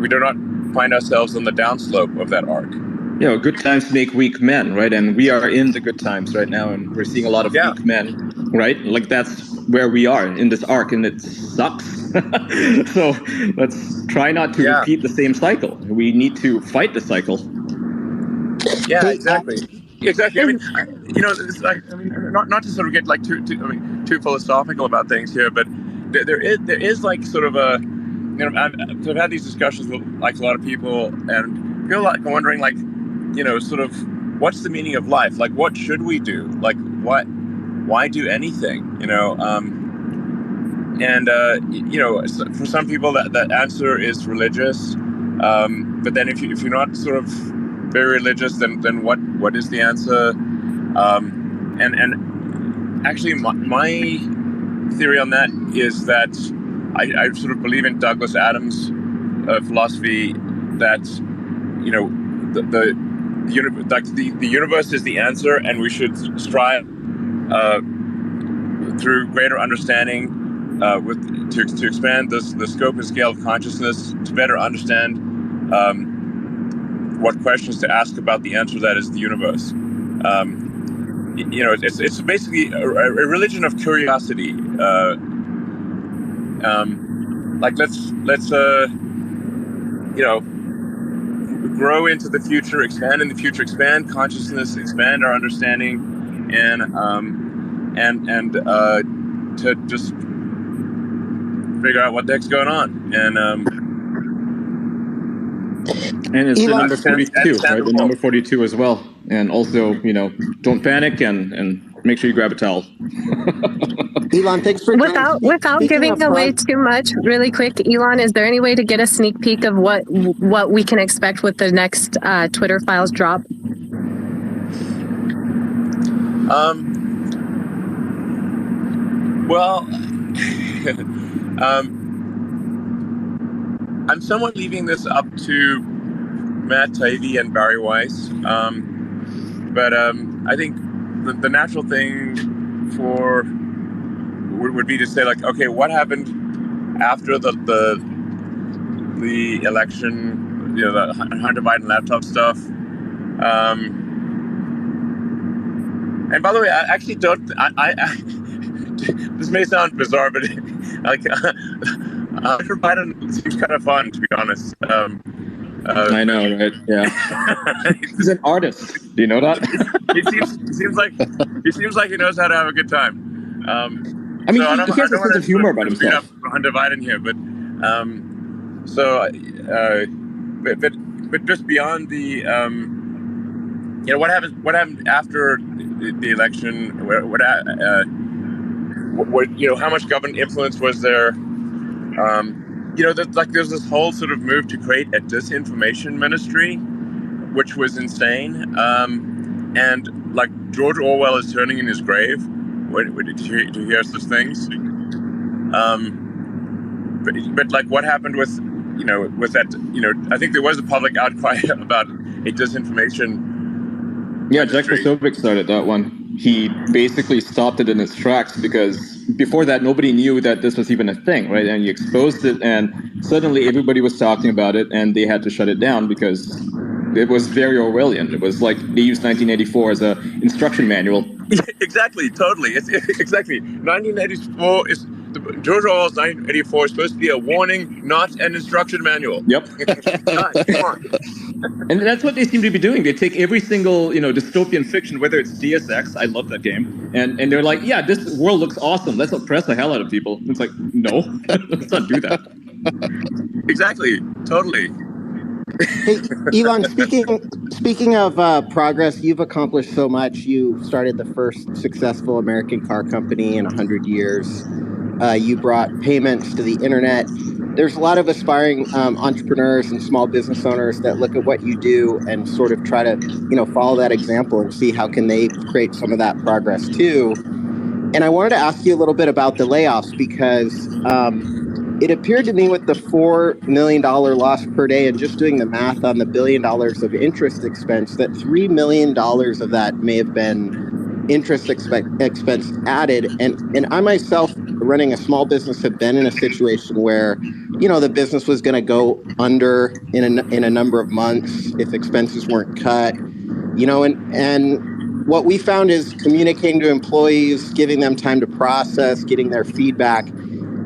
do not find ourselves on the downslope of that arc. Good times make weak men, right? And we are in the good times right now, and we're seeing a lot of weak men, right? Like that's where we are in this arc, and it sucks. So let's try not to repeat the same cycle. We need to fight the cycle. Yeah, exactly. Exactly. It's like, not to sort of get like too philosophical about things here, but there is like sort of a, I've had these discussions with like a lot of people, and feel like wondering like, sort of what's the meaning of life? Like, what should we do? Like, why do anything? For some people that answer is religious, but then if you're not sort of very religious, then what is the answer? And actually, my theory on that is that I sort of believe in Douglas Adams' philosophy that the universe is the answer, and we should strive through greater understanding to expand the scope and scale of consciousness to better understand what questions to ask about the answer that is the universe. It's basically a religion of curiosity. Let's grow into the future, expand in the future, expand consciousness, expand our understanding, and to just figure out what the heck's going on. And it's the number 42, right? The number 42 as well. And also, don't panic and make sure you grab a towel. Elon, thanks for without giving away too much. Really quick, Elon, is there any way to get a sneak peek of what we can expect with the next Twitter files drop? I'm somewhat leaving this up to Matt Taibbi and Barry Weiss, but I think the natural thing would be to say, like, okay, what happened after the election? the Hunter Biden laptop stuff. And by the way, I actually don't. I this may sound bizarre, but like Hunter Biden seems kind of fun, to be honest. I know, right? Yeah, he's an artist. Do you know that? he seems like he knows how to have a good time. I mean, so he has a sense of humor about speed himself. up Hunter Biden here, but but just beyond the what happened after the election? What how much government influence was there? There's this whole sort of move to create a disinformation ministry, which was insane. And like George Orwell is turning in his grave. Did you hear such things? But like what happened with that? I think there was a public outcry about a disinformation. Yeah, Jack Posobiec started that one. He basically stopped it in its tracks because before that, nobody knew that this was even a thing, right? And he exposed it, and suddenly everybody was talking about it, and they had to shut it down because it was very Orwellian. It was like they used 1984 as an instruction manual. Exactly, totally. It's exactly 1984 is. George Orwell's 1984 is supposed to be a warning, not an instruction manual. Yep. Come on. And that's what they seem to be doing. They take every single, dystopian fiction, whether it's Deus Ex, I love that game, and they're like, yeah, this world looks awesome. Let's oppress the hell out of people. It's like, no, let's not do that. Exactly. Totally. Hey, Elon, speaking of progress, you've accomplished so much. You started the first successful American car company in 100 years. You brought payments to the internet. There's a lot of aspiring entrepreneurs and small business owners that look at what you do and sort of try to, follow that example and see how can they create some of that progress too. And I wanted to ask you a little bit about the layoffs because it appeared to me with the $4 million loss per day and just doing the math on the $1 billion of interest expense that $3 million of that may have been interest expense added. And I myself, running a small business, have been in a situation where, the business was going to go under in a number of months if expenses weren't cut, and what we found is communicating to employees, giving them time to process, getting their feedback,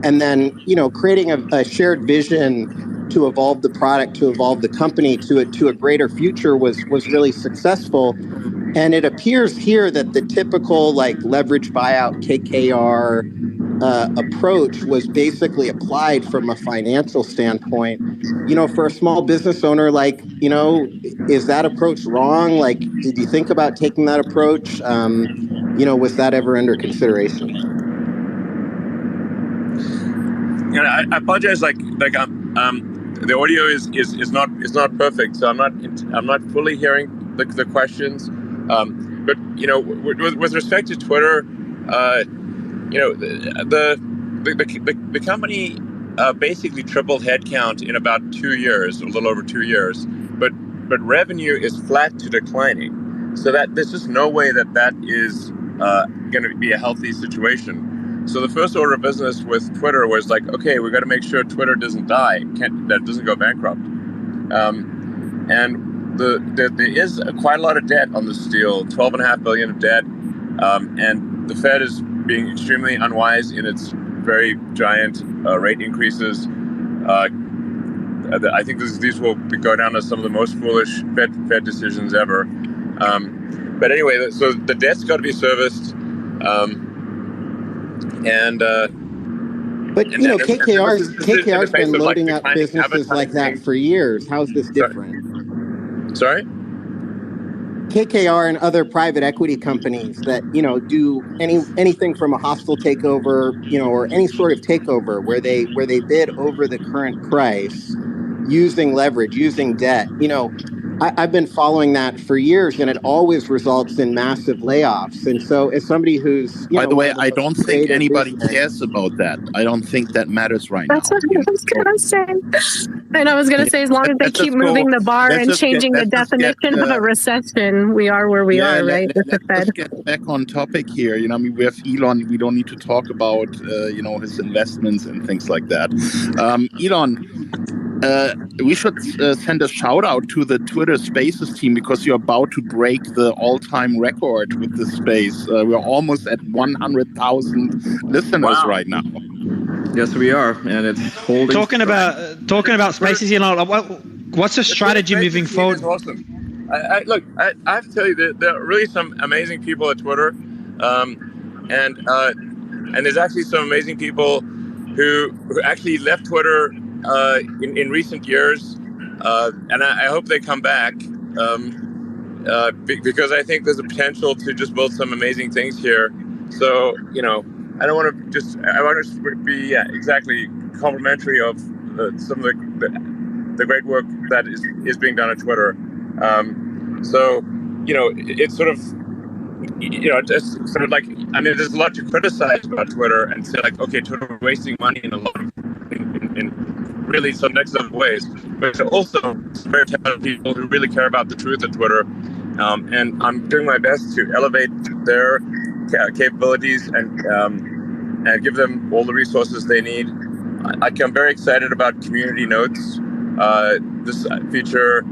and then, creating a shared vision to evolve the product, to evolve the company to a greater future was really successful. And it appears here that the typical leverage buyout KKR approach was basically applied from a financial standpoint. For a small business owner, is that approach wrong? Did you think about taking that approach? Was that ever under consideration? I apologize. The audio is not perfect, so I'm not fully hearing the questions. But with respect to Twitter, the company basically tripled headcount in about 2 years, a little over 2 years. But revenue is flat to declining, so that there's just no way that is going to be a healthy situation. So the first order of business with Twitter was like, okay, we got to make sure Twitter doesn't die, that doesn't go bankrupt. And there is quite a lot of debt on this deal, $12.5 billion of debt, and the Fed is being extremely unwise in its very giant rate increases. I think these will go down as some of the most foolish Fed decisions ever. But anyway, so the debt's got to be serviced. KKR's been loading up businesses like that for years. How's this different? Sorry? KKR and other private equity companies that, do anything from a hostile takeover, or any sort of takeover where they bid over the current price using leverage, using debt. I've been following that for years, and it always results in massive layoffs. And so as somebody who's... By the way, I don't think anybody cares about that. I don't think that matters right now. That's what I was going to say. And I was going to say, as long as they keep moving the bar and changing the definition of a recession, we are where we are, right? Let's get back on topic here. We have Elon. We don't need to talk about, his investments and things like that. Elon, we should send a shout out to the Twitter Spaces team because you're about to break the all-time record with this space. We're almost at 100,000 listeners right now. Yes, we are, and it's holding. Talking about spaces, what's the strategy moving forward? Is awesome. Look, I have to tell you, there are really some amazing people at Twitter, and there's actually some amazing people who actually left Twitter in recent years, and I hope they come back because I think there's a potential to just build some amazing things here. So I don't want to just. I want to be exactly complimentary of some of the great work that is being done at Twitter. So it's sort of it's sort of like, I mean, there's a lot to criticize about Twitter and say like, okay, Twitter is wasting money in a lot of in really some next level ways, but also some very talented people who really care about the truth at Twitter, and I'm doing my best to elevate their capabilities and give them all the resources they need. I'm very excited about Community Notes. This feature,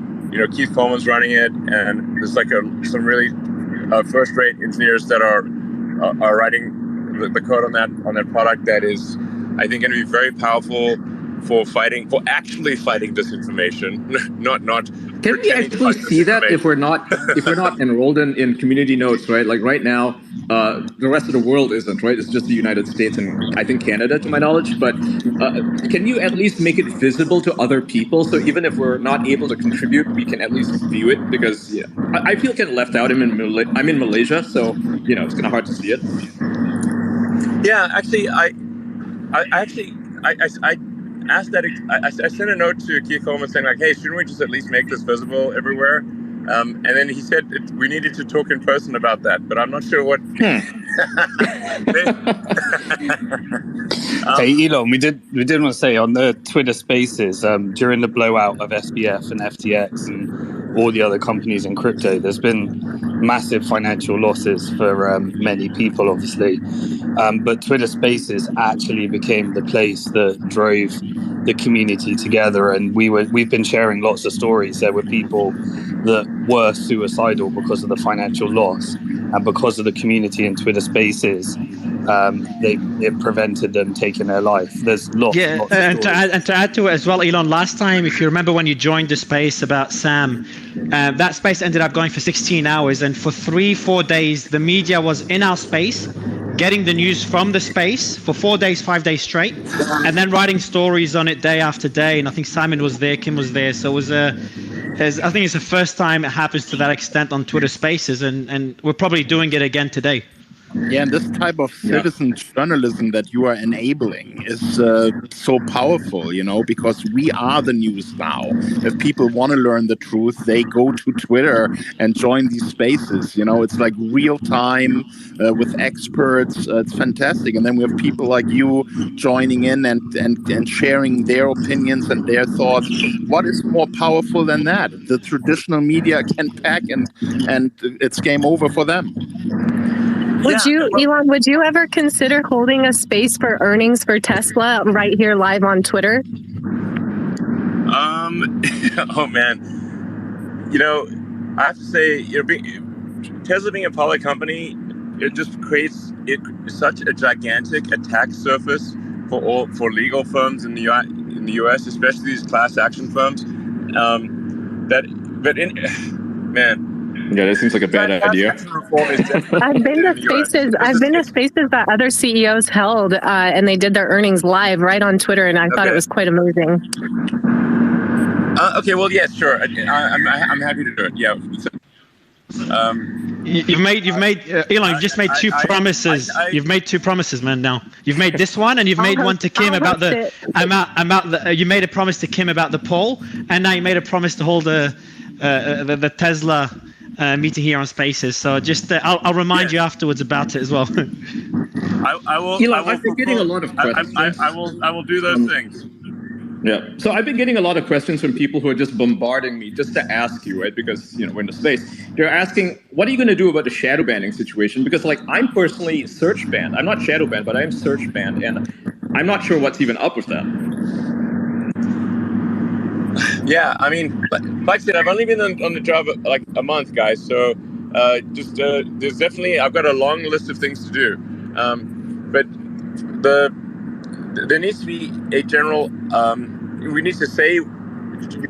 Keith Coleman's running it, and there's like some really first-rate engineers that are writing the code on that product that is, I think, going to be very powerful for actually fighting disinformation, not. Can we actually see that if we're not enrolled in Community Notes, right? Like right now, the rest of the world isn't, right? It's just the United States and I think Canada, to my knowledge. But can you at least make it visible to other people? So even if we're not able to contribute, we can at least view it, because I feel kind of left out. I'm in Malaysia, so it's kind of hard to see it. Yeah, actually, I asked that. I sent a note to Keith Coleman saying like, "Hey, shouldn't we just at least make this visible everywhere?" And then he said we needed to talk in person about that, but I'm not sure what. Hey, Elon, we did want to say on the Twitter Spaces during the blowout of SBF and FTX and all the other companies in crypto, there's been massive financial losses for many people, obviously. But Twitter Spaces actually became the place that drove the community together, and we've been sharing lots of stories. There were people that were suicidal because of the financial loss, and because of the community in Twitter Spaces, it prevented them taking their life. There's lots. And to add to it as well, Elon, last time, if you remember when you joined the space about Sam, that space ended up going for 16 hours, and for 3-4 days the media was in our space getting the news from the space for 4 days, 5 days straight, and then writing stories on it day after day. And I think Simon was there, Kim was there, so it was I think it's the first time it happens to that extent on Twitter Spaces, and we're probably doing it again today. Yeah, and this type of citizen journalism that you are enabling is so powerful, because we are the news now. If people want to learn the truth, they go to Twitter and join these spaces. It's like real time with experts. It's fantastic. And then we have people like you joining in and sharing their opinions and their thoughts. What is more powerful than that? The traditional media can pack and it's game over for them. Elon, would you ever consider holding a space for earnings for Tesla right here live on Twitter? Oh man, I have to say, Tesla being a public company, it just creates such a gigantic attack surface for legal firms in the U.S., especially these class action firms. Yeah, that seems like a bad idea. I've been to spaces that other CEOs held, and they did their earnings live right on Twitter, and I thought it was quite amazing. Okay, well, yeah, sure. I'm happy to do it. Yeah. You've made Elon. You've just made two promises. You've made two promises, man. Now you've made this one, and you've made one to Kim about the you made a promise to Kim about the poll, and now you made a promise to hold the Tesla meeting here on Spaces. So just I'll remind you afterwards about it as well. I will. I've been getting a lot of questions. I will do those things. Yeah. So I've been getting a lot of questions from people who are just bombarding me just to ask you, right? Because, we're in the space. They're asking, what are you going to do about the shadow banning situation? Because, I'm personally search banned. I'm not shadow banned, but I am search banned. And I'm not sure what's even up with that. Yeah, I mean, like I said, I've only been on the job like a month, guys. So there's definitely, I've got a long list of things to do. But there needs to be a general, we need to say,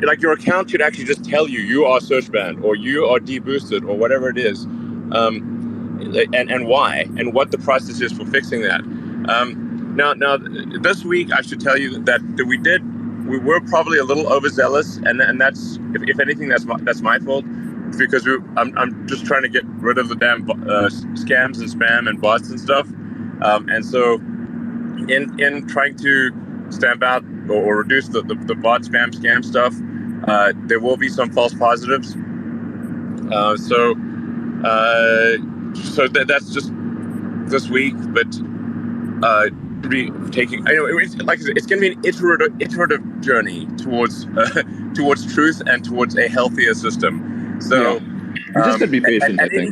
like, your account should actually just tell you are search banned or you are deboosted or whatever it is, and why and what the process is for fixing that. Now, this week I should tell you that we were probably a little overzealous, and that's if anything that's my fault, because I'm just trying to get rid of the damn scams and spam and bots and stuff, and so in trying to stamp out or reduce the bot spam scam stuff, there will be some false positives. So that's just this week, but taking, I know it's like I said, it's going to be an iterative journey towards truth and towards a healthier system. So you just got to be patient. At any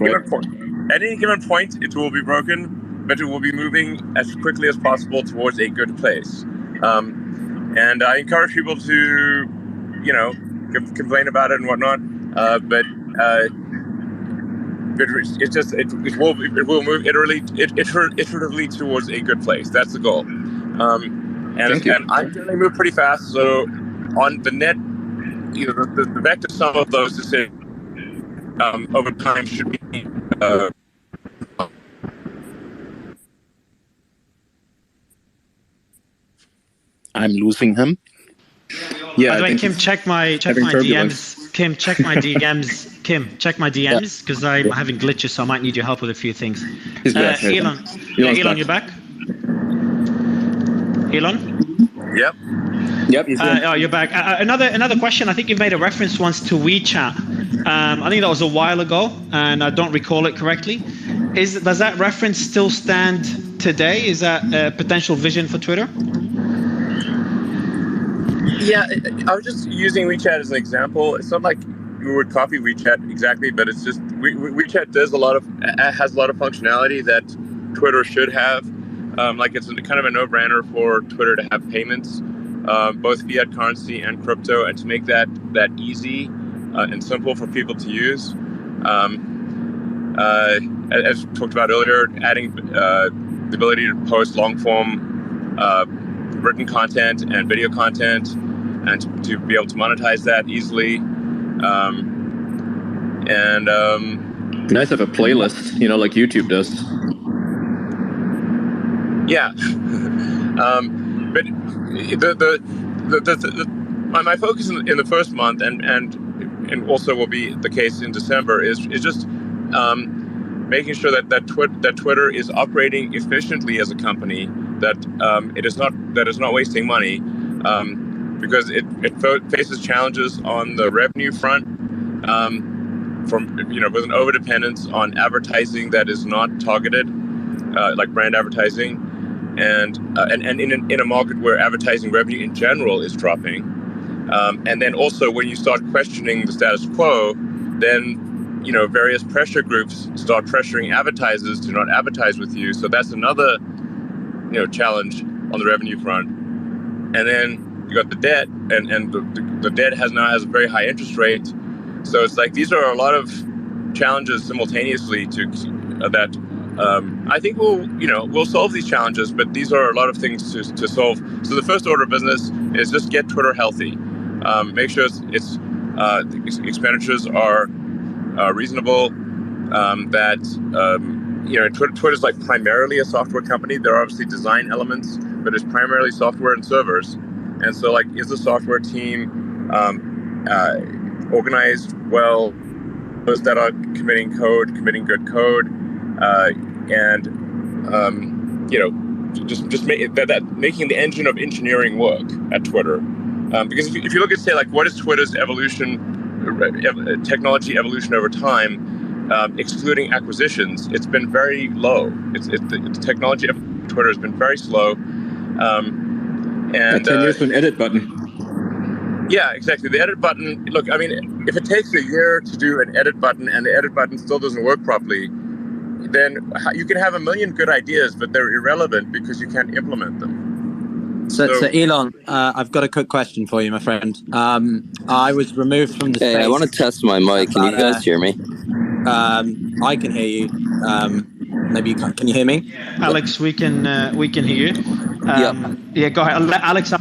given point, it will be broken, but it will be moving as quickly as possible towards a good place. And I encourage people to, complain about it and whatnot, but it will move iteratively towards a good place. That's the goal. And I generally move pretty fast. So on the net, the vector sum of those decisions over time should be. I'm losing him. Yeah. By the way, Kim, check my DMs. Kim, check my DMs. Kim, check my DMs because I'm having glitches, so I might need your help with a few things. Elon, you're back. Elon. Yep. You're back. Another question. I think you made a reference once to WeChat. I think that was a while ago, and I don't recall it correctly. Does that reference still stand today? Is that a potential vision for Twitter? Yeah, I was just using WeChat as an example. It's not like we would copy WeChat exactly, but it's just WeChat has a lot of functionality that Twitter should have. Like it's kind of a no-brainer for Twitter to have payments, both fiat currency and crypto, and to make that easy and simple for people to use. As talked about earlier, adding the ability to post long-form written content and video content, and to be able to monetize that easily. Nice to have a playlist, like YouTube does. Yeah, but my focus in the first month and also will be the case in December is just making sure that Twitter is operating efficiently as a company, that it is not wasting money, because it faces challenges on the revenue front, from with an overdependence on advertising that is not targeted, like brand advertising, and in a market where advertising revenue in general is dropping, and then also when you start questioning the status quo, then various pressure groups start pressuring advertisers to not advertise with you. So that's another challenge on the revenue front. And then you got the debt, and the debt now has a very high interest rate. So it's like these are a lot of challenges simultaneously that I think we'll solve these challenges, but these are a lot of things to solve. So the first order of business is just get Twitter healthy. Make sure its expenditures are reasonable. That Twitter's like primarily a software company. There are obviously design elements, but it's primarily software and servers. And so, like, is the software team organized well? Those that are committing good code, just making the engine of engineering work at Twitter. Because if you look at, say, like, what is Twitter's technology evolution over time, excluding acquisitions, it's been very low. The technology of Twitter has been very slow. And 10 years to an edit button. Yeah, exactly. The edit button. Look, I mean, if it takes a year to do an edit button and the edit button still doesn't work properly, then you can have a million good ideas, but they're irrelevant because you can't implement them. So Elon, I've got a quick question for you, my friend. I was removed from the space. Hey, I want to test my mic. Can you guys hear me? I can hear you. Maybe you can't. Can you hear me? Alex, we can hear you. Yeah, go ahead. Let Alex.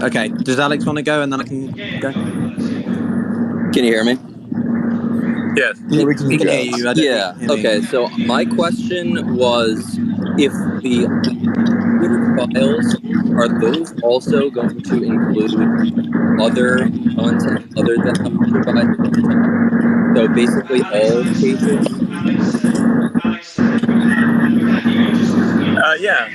Okay. Does Alex want to go, and then I can go? Can you hear me? Yes. Yeah, we can hear you. Yeah. Okay. So my question was, if the Twitter files, are those also going to include other content other than the Hunter Biden laptop? So basically all cases? Yeah.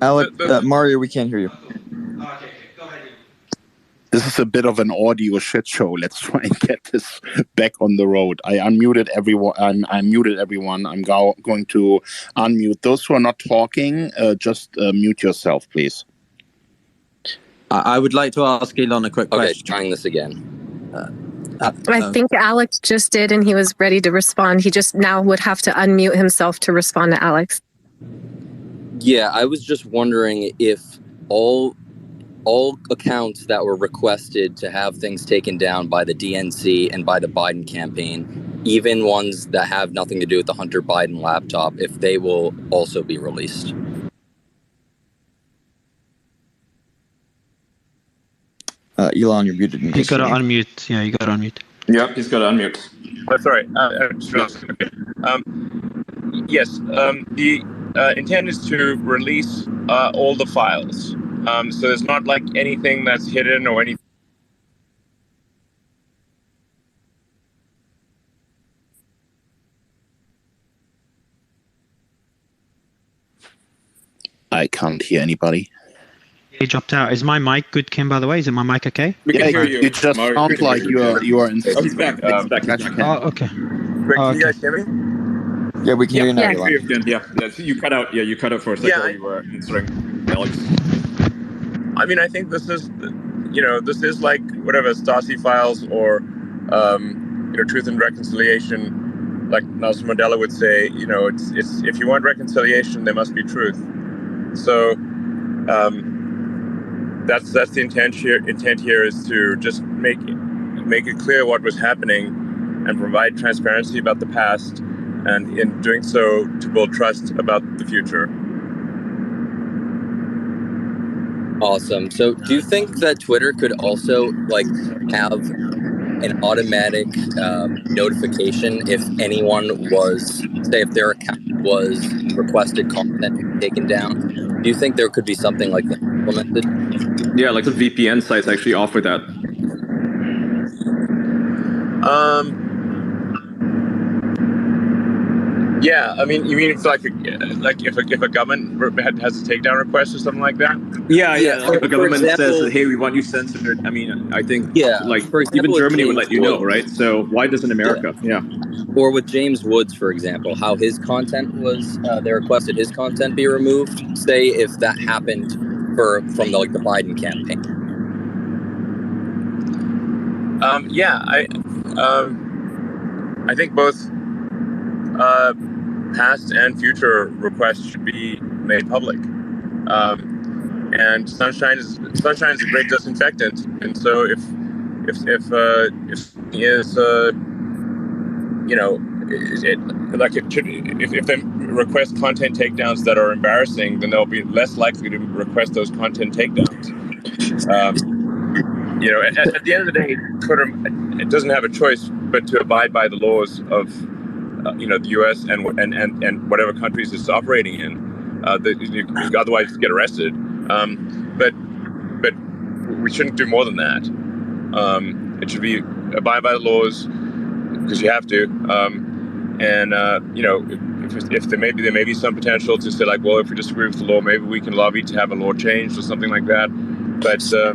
Alex, Mario, we can't hear you. Okay, go ahead. This is a bit of an audio shit show. Let's try and get this back on the road. I unmuted everyone. I muted everyone. I'm going to unmute those who are not talking. Just mute yourself, please. I would like to ask Elon a quick question. Okay, trying this again. I think Alex just did, and he was ready to respond. He just now would have to unmute himself to respond to Alex. Yeah, I was just wondering if all accounts that were requested to have things taken down by the DNC and by the Biden campaign, even ones that have nothing to do with the Hunter Biden laptop, if they will also be released. Elon, you're muted. You got to unmute. Yeah, you got to unmute. Yep, he's got to unmute. Sorry. Yes, the intent is to release all the files. So there's not like anything that's hidden or anything. I can't hear anybody. He dropped out. Is my mic good, Kim, by the way? Is it my mic okay? We can hear you. It just sounds like you are in. Oh, he's back. He's back. Oh, okay. Can you guys hear me? Yeah, we can hear you now. Yeah, you cut out. Yeah, you cut out for a second while you were answering Alex. I mean, I think this is, this is like whatever Stasi files or, Truth and Reconciliation, like Nelson Mandela would say. It's if you want reconciliation, there must be truth. So, that's the intent here. Intent here is to just make it clear what was happening and provide transparency about the past, and in doing so, to build trust about the future. Awesome. So do you think that Twitter could also have an automatic notification if anyone was, say, if their account was requested content taken down? Do you think there could be something like that implemented? Yeah, like the VPN sites actually offer that. Yeah, I mean, you mean if if a government has a takedown request or something like that? Yeah. Like if the government says, "Hey, we want you censored." I mean, I think for example, even Germany would let you know, right? So why doesn't America? Yeah. Or with James Woods, for example, how his content was, they requested his content be removed. Say if that happened from the Biden campaign. I think both past and future requests should be made public. And sunshine is a great disinfectant, and so if if they request content takedowns that are embarrassing, then they'll be less likely to request those content takedowns. At the end of the day, Twitter doesn't have a choice but to abide by the laws of the U.S. and whatever countries it's operating in. Otherwise, you get arrested. But we shouldn't do more than that. It should be abide by the laws because you have to. If there may be some potential to say if we disagree with the law, maybe we can lobby to have a law changed or something like that. But so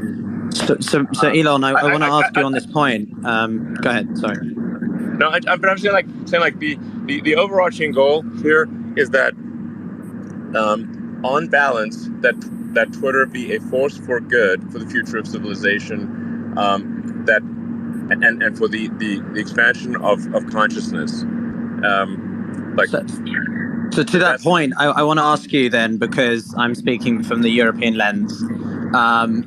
Elon, I want to ask you on this point. Go ahead. Sorry. No, but I'm saying the overarching goal here is that on balance that Twitter be a force for good for the future of civilization, and for the expansion of consciousness. So to that point, I want to ask you then, because I'm speaking from the European lens,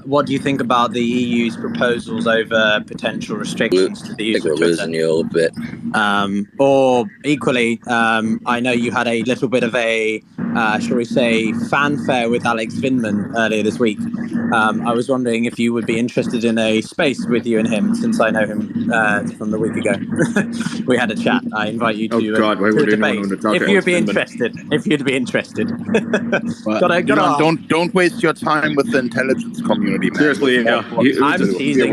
what do you think about the EU's proposals over potential restrictions to the use of Twitter? Losing you a little bit. Or equally, I know you had a little bit of a, shall we say, fanfare with Alex Vindman earlier this week. I was wondering if you would be interested in a space with you and him, since I know him from the week ago. We had a chat. I invite you to, why to would a anyone debate. want to talk If to you'd Alex be Vindman? interested. If you'd be interested. Elon, don't waste your time with the intelligence community, man. Seriously, yeah.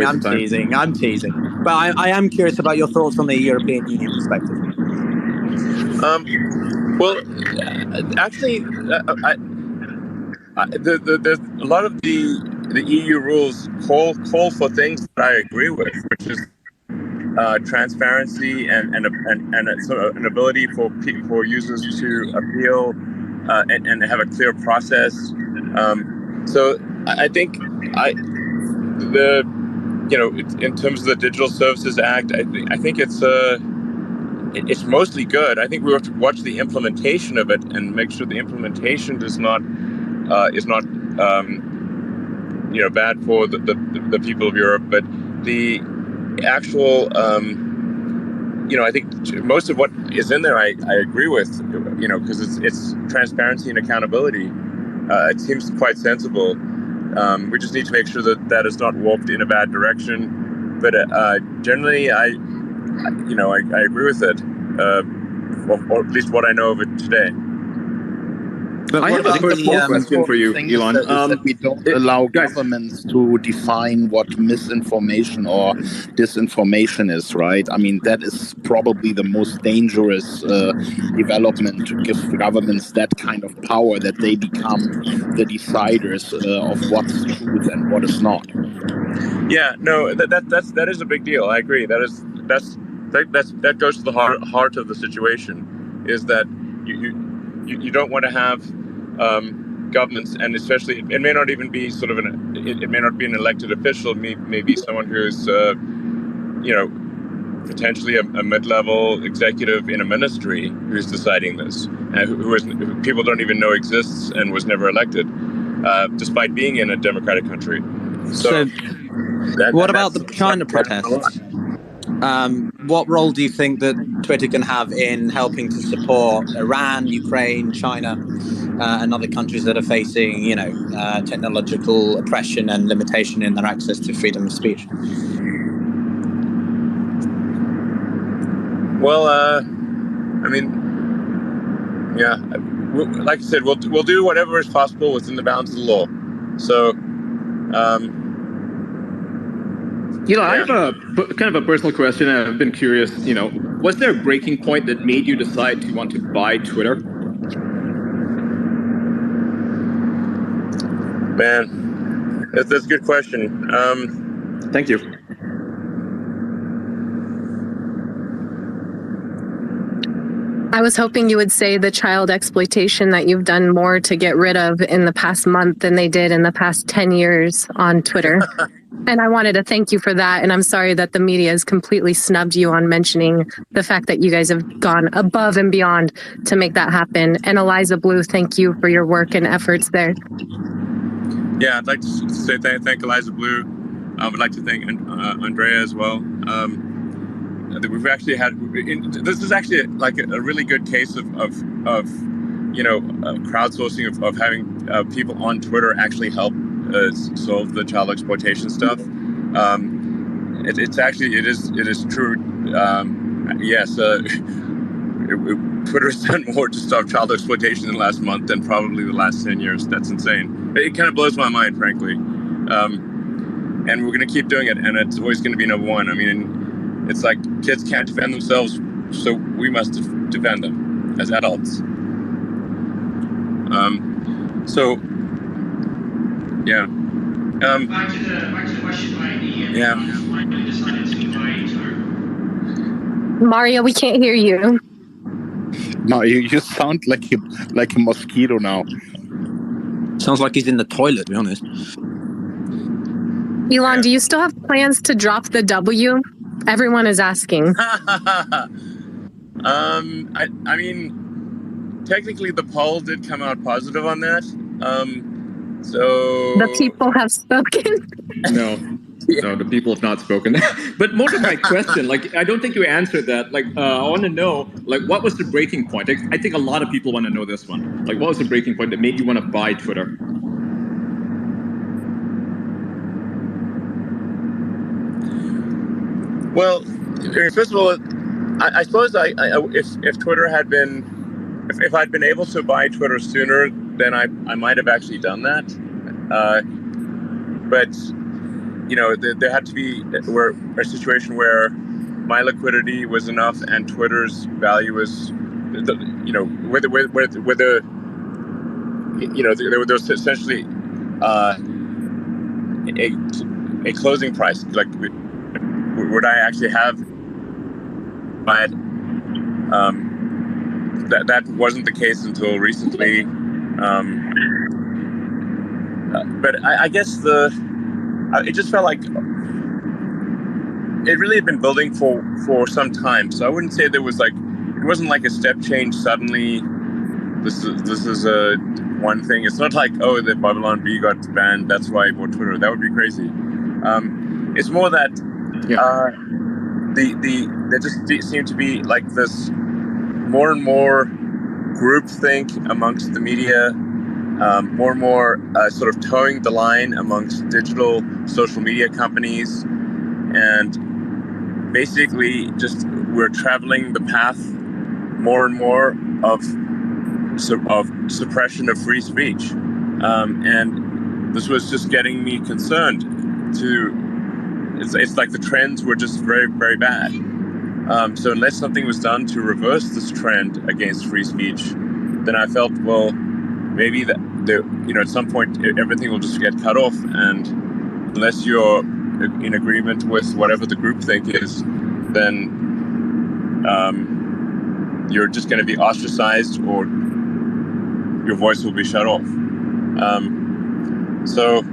I'm teasing. But I am curious about your thoughts on the European Union perspective. Well, actually, there's a lot of the EU rules call for things that I agree with, which is transparency and sort of an ability for users to appeal and have a clear process. So I think in terms of the Digital Services Act, I think it's mostly good. I think we have to watch the implementation of it and make sure the implementation is not bad for the people of Europe, but the actual I think most of what is in there I agree with, because it's transparency and accountability. It seems quite sensible. We just need to make sure that is not warped in a bad direction. But generally, I agree with it, or at least what I know of it today. But I have a question for you, Elon. Is that we don't allow governments to define what misinformation or disinformation is, right? I mean, that is probably the most dangerous development, to give governments that kind of power that they become the deciders of what's truth and what is not. Yeah, no, that is a big deal. I agree. That goes to the heart of the situation. Is that you don't want to have governments, and especially it may not even be it may not be an elected official. Maybe someone who's potentially a mid-level executive in a ministry who's deciding this, who people don't even know exists and was never elected, despite being in a democratic country. So what about the China protests? What role do you think that Twitter can have in helping to support Iran, Ukraine, China, and other countries that are facing, technological oppression and limitation in their access to freedom of speech? Well, like I said, we'll do whatever is possible within the bounds of the law. So, I have a kind of a personal question, and I've been curious. Was there a breaking point that made you decide to want to buy Twitter? Man, that's a good question. Thank you. I was hoping you would say the child exploitation that you've done more to get rid of in the past month than they did in the past 10 years on Twitter. And I wanted to thank you for that. And I'm sorry that the media has completely snubbed you on mentioning the fact that you guys have gone above and beyond to make that happen. And Eliza Blue, thank you for your work and efforts there. Yeah, I'd like to say thank Eliza Blue. I would like to thank Andrea as well. We've actually had this is actually like a really good case of crowdsourcing of having people on Twitter actually help solve the child exploitation stuff. It is true. Yes, Twitter has done more to stop child exploitation in the last month than probably the last 10 years. That's insane. It kind of blows my mind, frankly. And we're going to keep doing it, and it's always going to be number one. I mean, it's like kids can't defend themselves, so we must defend them as adults. Yeah. Back to the question by why you decided to buy Twitter. Mario, we can't hear you. No, you sound like a mosquito now. Sounds like he's in the toilet, to be honest. Elon, do you still have plans to drop the W? Everyone is asking. I mean, technically the poll did come out positive on that. So the people have spoken. No, the people have not spoken. But more to my question, like, I don't think you answered that. Like, I want to know, like, what was the breaking point? I think a lot of people want to know this one. Like, what was the breaking point that made you want to buy Twitter? Well, first of all, I suppose if Twitter had been, if I'd been able to buy Twitter sooner, then I might have actually done that. But there had to be a situation where my liquidity was enough and Twitter's value was, whether there was essentially a closing price. Like, would I actually have buy it? That wasn't the case until recently. But I guess it just felt like it really had been building for some time. So I wouldn't say there was it wasn't like a step change suddenly. This is a one thing. It's not like, oh, the Babylon Bee got banned, that's why I bought Twitter. That would be crazy. It's more that there just seemed to be like this more and more groupthink amongst the media, more and more sort of towing the line amongst digital social media companies, and basically just we're traveling the path more and more of suppression of free speech, and this was just getting me concerned. It's like the trends were just very, very bad. So unless something was done to reverse this trend against free speech, then I felt, well, maybe at some point everything will just get cut off, and unless you're in agreement with whatever the groupthink is, then you're just going to be ostracized, or your voice will be shut off. So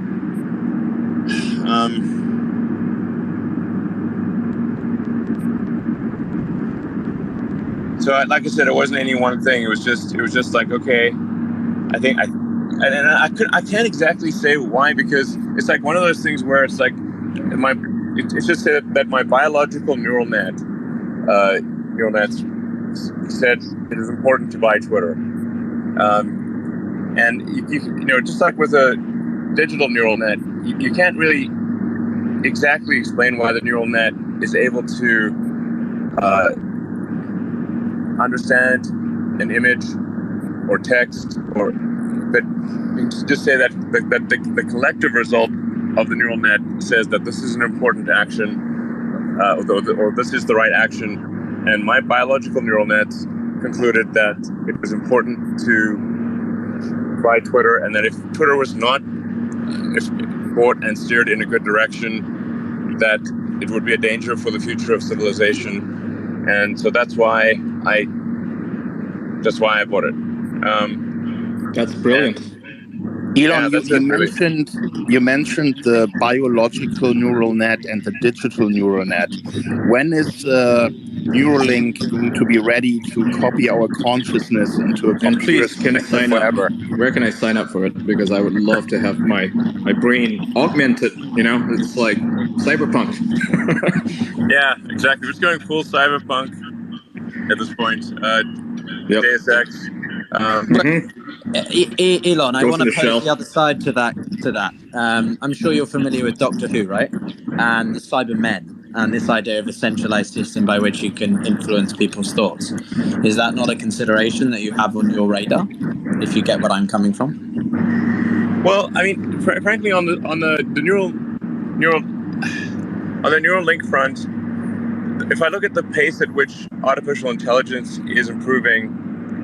like I said, it wasn't any one thing. It was just like, okay, I can't exactly say why, because it's like one of those things where it's like it's just that my biological neural nets said it is important to buy Twitter, and you just like with a digital neural net, you can't really exactly explain why the neural net is able to understand an image or text, but just say that the collective result of the neural net says that this is an important action, or this is the right action, and my biological neural nets concluded that it was important to buy Twitter, and that if Twitter was not bought and steered in a good direction, that it would be a danger for the future of civilization. And so that's why I bought it. That's brilliant. Elon, you mentioned the biological neural net and the digital neural net. When is Neuralink going to be ready to copy our consciousness into a computer? And please, can I sign up? Where can I sign up for it? Because I would love to have my brain augmented. It's like cyberpunk. Yeah, exactly. We're just going full cyberpunk at this point. Deus Ex. Elon, I want to pose the other side to that. I'm sure you're familiar with Doctor Who, right? And the Cybermen, and this idea of a centralized system by which you can influence people's thoughts. Is that not a consideration that you have on your radar, if you get what I'm coming from? Well, I mean, frankly, on the Neuralink front, if I look at the pace at which artificial intelligence is improving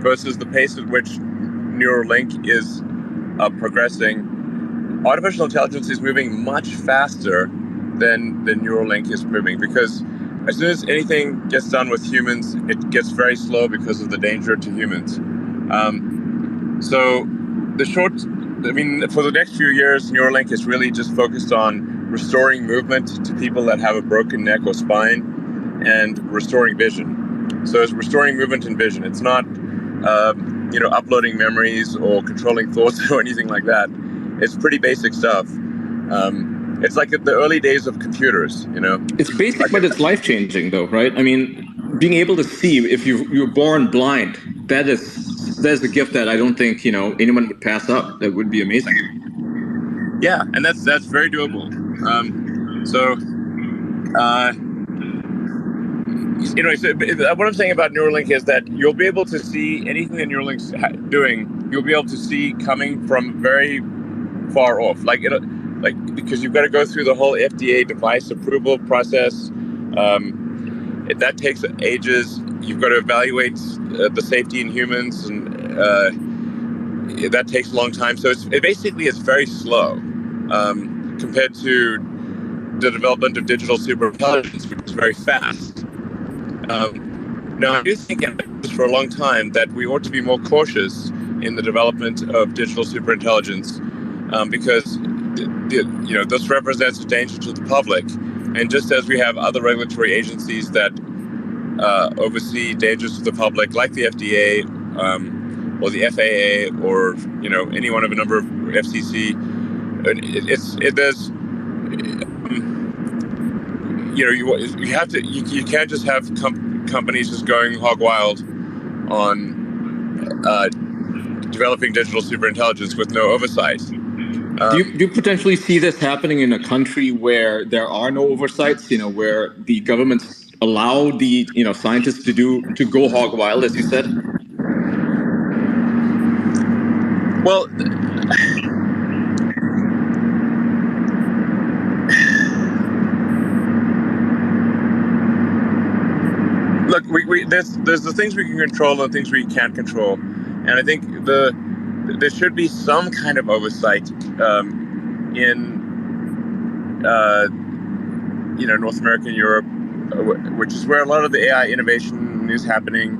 versus the pace at which Neuralink is progressing, artificial intelligence is moving much faster than Neuralink is moving, because as soon as anything gets done with humans, it gets very slow because of the danger to humans. So for the next few years, Neuralink is really just focused on restoring movement to people that have a broken neck or spine, and restoring vision. So it's restoring movement and vision. It's not uploading memories or controlling thoughts or anything like that. It's pretty basic stuff. It's like the early days of computers, It's basic, but it's life-changing, though, right? I mean, being able to see if you're born blind, that is a gift that I don't think anyone would pass up. That would be amazing. Yeah, and that's very doable. So what I'm saying about Neuralink is that you'll be able to see anything that Neuralink's doing. You'll be able to see coming from very far off, because you've got to go through the whole FDA device approval process. That takes ages. You've got to evaluate the safety in humans, and that takes a long time. So it basically is very slow compared to the development of digital superintelligence, which is very fast. Now, I do think for a long time that we ought to be more cautious in the development of digital superintelligence because this represents a danger to the public. And just as we have other regulatory agencies that oversee dangers to the public, like the FDA or the FAA or any one of a number of FCC, you can't just have companies just going hog wild on developing digital superintelligence with no oversight. Do you potentially see this happening in a country where there are no oversights? Where the governments allow the scientists to go hog wild, as you said? Well, look, there's the things we can control and the things we can't control, and I think there should be some kind of oversight in North America and Europe, which is where a lot of the AI innovation is happening.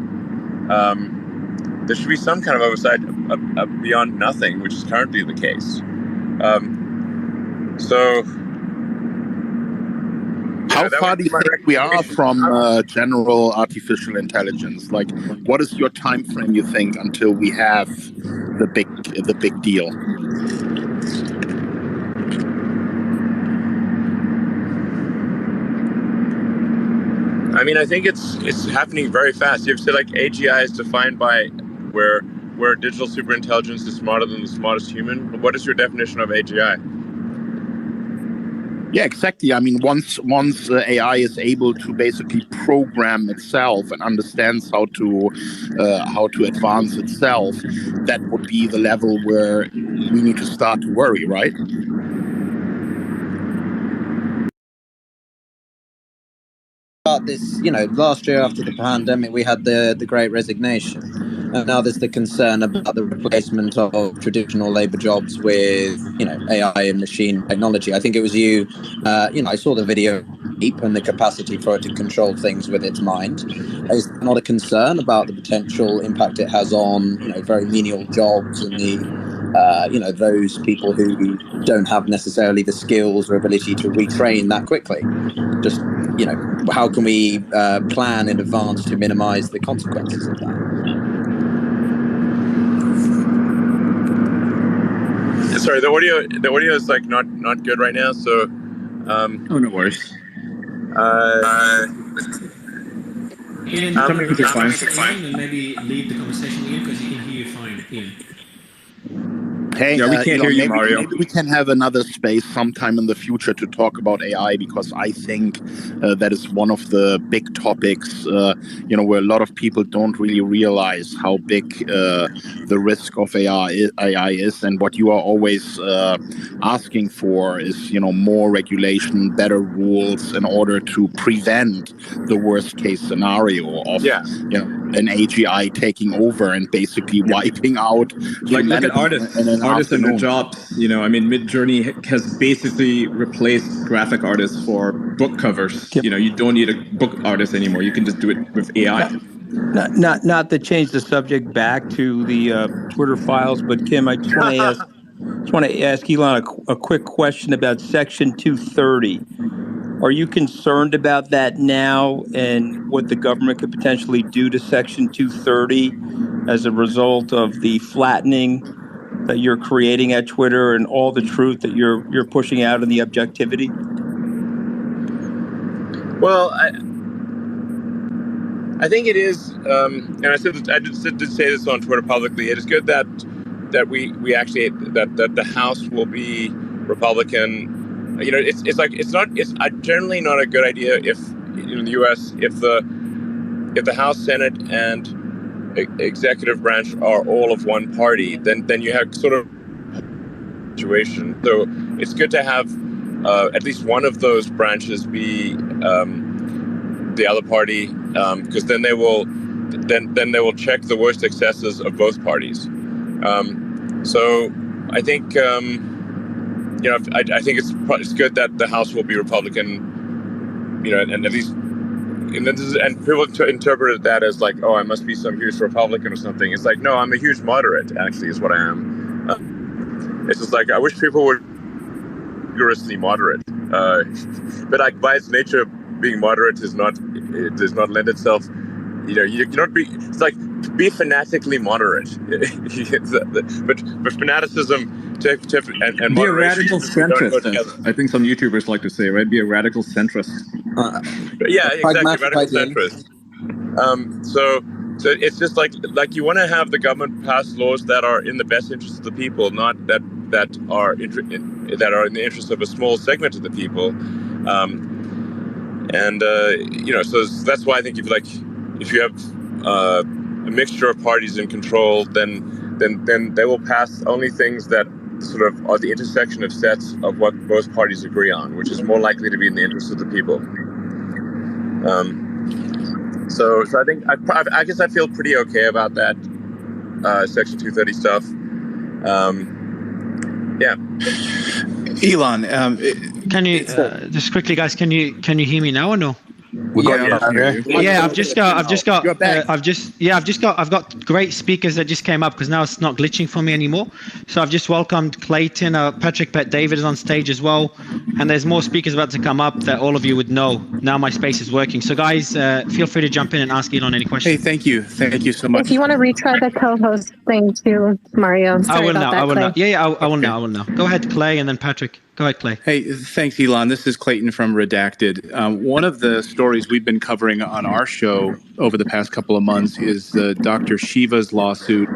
There should be some kind of oversight beyond nothing, which is currently the case. How far do you think we are from general artificial intelligence? Like, what is your time frame, you think, until we have the big deal? I mean, I think it's happening very fast. You have to say, like, AGI is defined by where digital superintelligence is smarter than the smartest human. What is your definition of AGI? Yeah, exactly. I mean, once AI is able to basically program itself and understands how to advance itself, that would be the level where we need to start to worry, right? About this, last year after the pandemic, we had the Great Resignation. And now there's the concern about the replacement of traditional labor jobs with, AI and machine technology. I think it was you, I saw the video and the capacity for it to control things with its mind. Is there not a concern about the potential impact it has on, very menial jobs and those people who don't have necessarily the skills or ability to retrain that quickly? Just, how can we plan in advance to minimize the consequences of that? Sorry, the audio is like not good right now. So, no worries. Ian, tell me if you're fine. And maybe lead the conversation, Ian, because you can hear you fine, Ian. Hey, yeah, we can't hear you, Mario. Maybe we can have another space sometime in the future to talk about AI, because I think that is one of the big topics, where a lot of people don't really realize how big the risk of AI is. And what you are always asking for is, more regulation, better rules in order to prevent the worst case scenario of, an AGI taking over and basically wiping out like look at artists and their jobs. Midjourney has basically replaced graphic artists for book covers. Yep. You don't need a book artist anymore. You can just do it with AI. Not to change the subject back to the Twitter files, but Kim, I just want to ask Elon a quick question about Section 230. Are you concerned about that now and what the government could potentially do to Section 230 as a result of the flattening that you're creating at Twitter and all the truth that you're pushing out and the objectivity? Well, I think it is, and I did say this on Twitter publicly. It is good that we actually that the House will be Republican. You know, it's generally not a good idea if in the U.S. if the House, Senate, and executive branch are all of one party, then you have sort of situation. So it's good to have at least one of those branches be the other party, because then they will check the worst excesses of both parties. So I think I think it's good that the House will be Republican, and at least and people interpreted that as like, oh, I must be some huge Republican or something. It's like, no, I'm a huge moderate. Actually, is what I am. It's just like I wish people were rigorously moderate, but like by its nature, being moderate does not lend itself. You cannot be. It's like be fanatically moderate, but fanaticism and be a moderation radical centrist. I think some YouTubers like to say, right? Be a radical centrist. Yeah, exactly, radical centrist. So it's just like you want to have the government pass laws that are in the best interest of the people, not that are in the interest of a small segment of the people. So that's why I think if you have a mixture of parties in control, then they will pass only things that sort of are the intersection of sets of what both parties agree on, which is more likely to be in the interest of the people. So I think I guess I feel pretty okay about that Section 230 stuff. Yeah. Elon, can you just quickly, guys? Can you hear me now or no? I've got great speakers that just came up because now it's not glitching for me anymore. So I've just welcomed Clayton, Patrick, Pat David is on stage as well, and there's more speakers about to come up that all of you would know. Now my space is working. So guys, feel free to jump in and ask Elon any questions. Hey, thank you so much. If you want to retry the co-host thing too, Mario. Sorry about that, Clay. I will now. Go ahead, Clay, and then Patrick. Go ahead, Clay. Hey, thanks, Elon. This is Clayton from Redacted. One of the stories we've been covering on our show over the past couple of months is Dr. Shiva's lawsuit.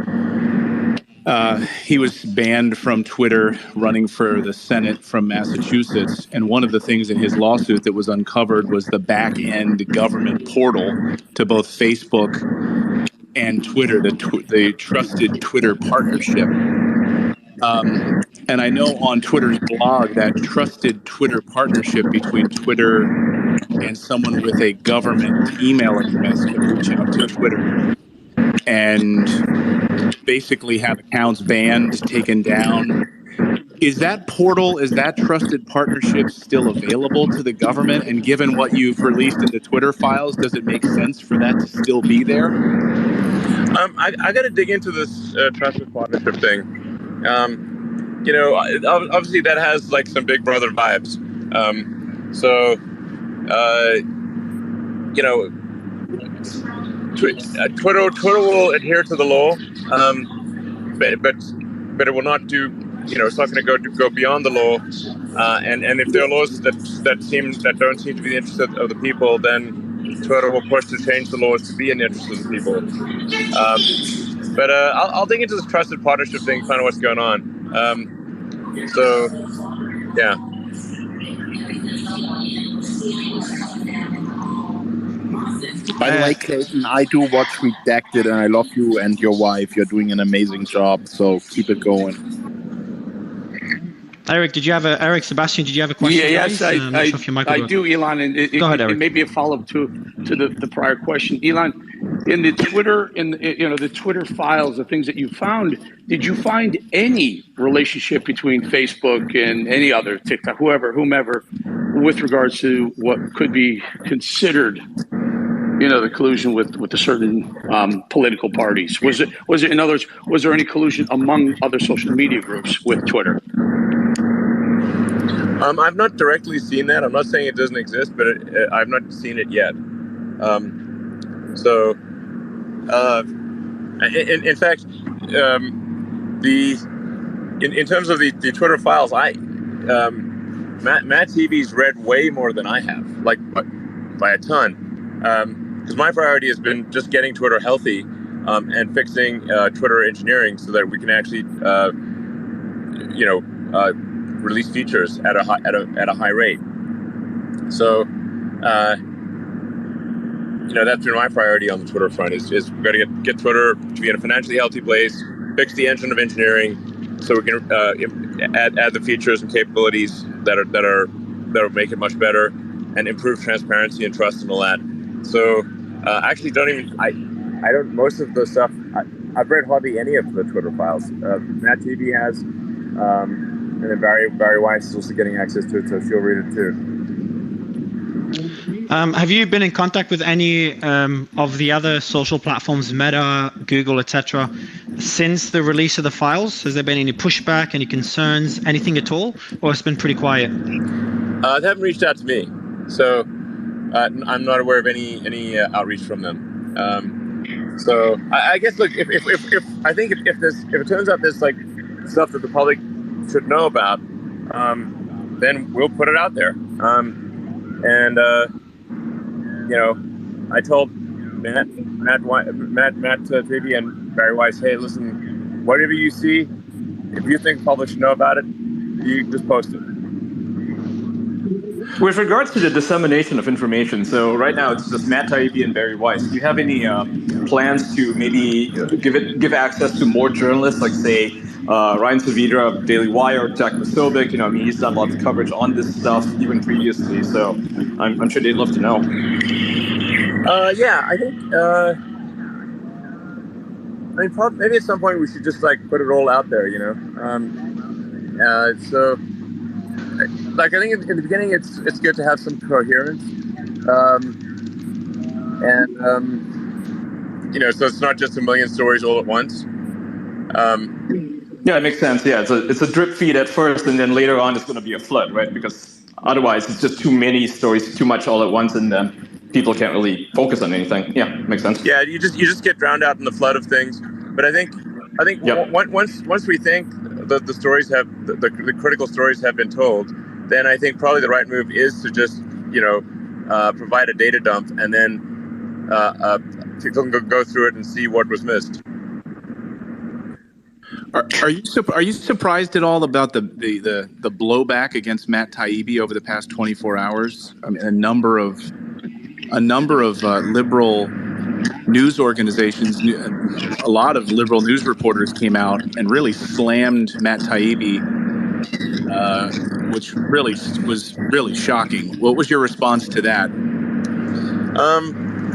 He was banned from Twitter running for the Senate from Massachusetts. And one of the things in his lawsuit that was uncovered was the back-end government portal to both Facebook and Twitter, the Trusted Twitter Partnership. And I know on Twitter's blog that Trusted Twitter Partnership between Twitter and someone with a government email address can reach out to Twitter and basically have accounts banned, taken down. Is that portal, is that Trusted Partnership still available to the government? And given what you've released in the Twitter files, does it make sense for that to still be there? I got to dig into this Trusted Partnership thing. Obviously that has like some Big Brother vibes. Twitter will adhere to the law, but it will not do. It's not going to go beyond the law. And if there are laws that don't seem to be in the interest of the people, then Twitter will push to change the laws to be in the interest of the people. But I'll dig into this Trusted Partnership thing, find out what's going on. Yeah. By the way, Clayton, I do watch Redacted, and I love you and your wife. You're doing an amazing job, so keep it going. Eric, Sebastian, did you have a question? Yes, I do, Elon, and go ahead, Eric. It may be a follow-up to the prior question. Elon, in the Twitter, the Twitter files, the things that you found, did you find any relationship between Facebook and any other TikTok, whomever, with regards to what could be considered, the collusion with a certain political parties? Was it, in other words, was there any collusion among other social media groups with Twitter? I've not directly seen that. I'm not saying it doesn't exist, but I've not seen it yet. In fact, in terms of the Twitter files, Matt TV's read way more than I have, like by a ton. Because my priority has been just getting Twitter healthy and fixing Twitter engineering so that we can actually, release features at a high rate. So, that's been my priority on the Twitter front. Is we've got to get Twitter to be in a financially healthy place, fix the engine of engineering, so we can add the features and capabilities that'll make it much better, and improve transparency and trust and all that. So, actually, I don't. Most of the stuff I've read hardly any of the Twitter files. Matt TV has. And then Barry Weiss is also getting access to it, so she'll read it too. Have you been in contact with any of the other social platforms, Meta, Google, etc., since the release of the files? Has there been any pushback, any concerns, anything at all, or it's been pretty quiet? They haven't reached out to me, so I'm not aware of any outreach from them. So I guess, look, if I think if it turns out there's like stuff that the public should know about, then we'll put it out there. I told Matt TV and Barry Weiss, hey, listen, whatever you see, if you think the public should know about it, you just post it. With regards to the dissemination of information, so right now it's just Matt Taibbi and Barry Weiss. Do you have any plans to maybe give access to more journalists, like say Ryan Saavedra of Daily Wire, Jack Posobiec? He's done lots of coverage on this stuff even previously, so I'm sure they'd love to know. Yeah, I think. Maybe at some point we should just put it all out there, So. I think in the beginning it's good to have some coherence, so it's not just a million stories all at once. Yeah, it makes sense. Yeah, it's a drip feed at first, and then later on it's going to be a flood, right? Because otherwise it's just too many stories, too much all at once, and then people can't really focus on anything. Yeah, makes sense. Yeah, you just get drowned out in the flood of things. But I think yep. once we think the stories have the critical stories have been told, then I think probably the right move is to just provide a data dump, and then people can go through it and see what was missed. Are you surprised at all about the blowback against Matt Taibbi over the past 24 hours? I mean, a number of liberal news organizations, a lot of liberal news reporters came out and really slammed Matt Taibbi, which really was really shocking. What was your response to that?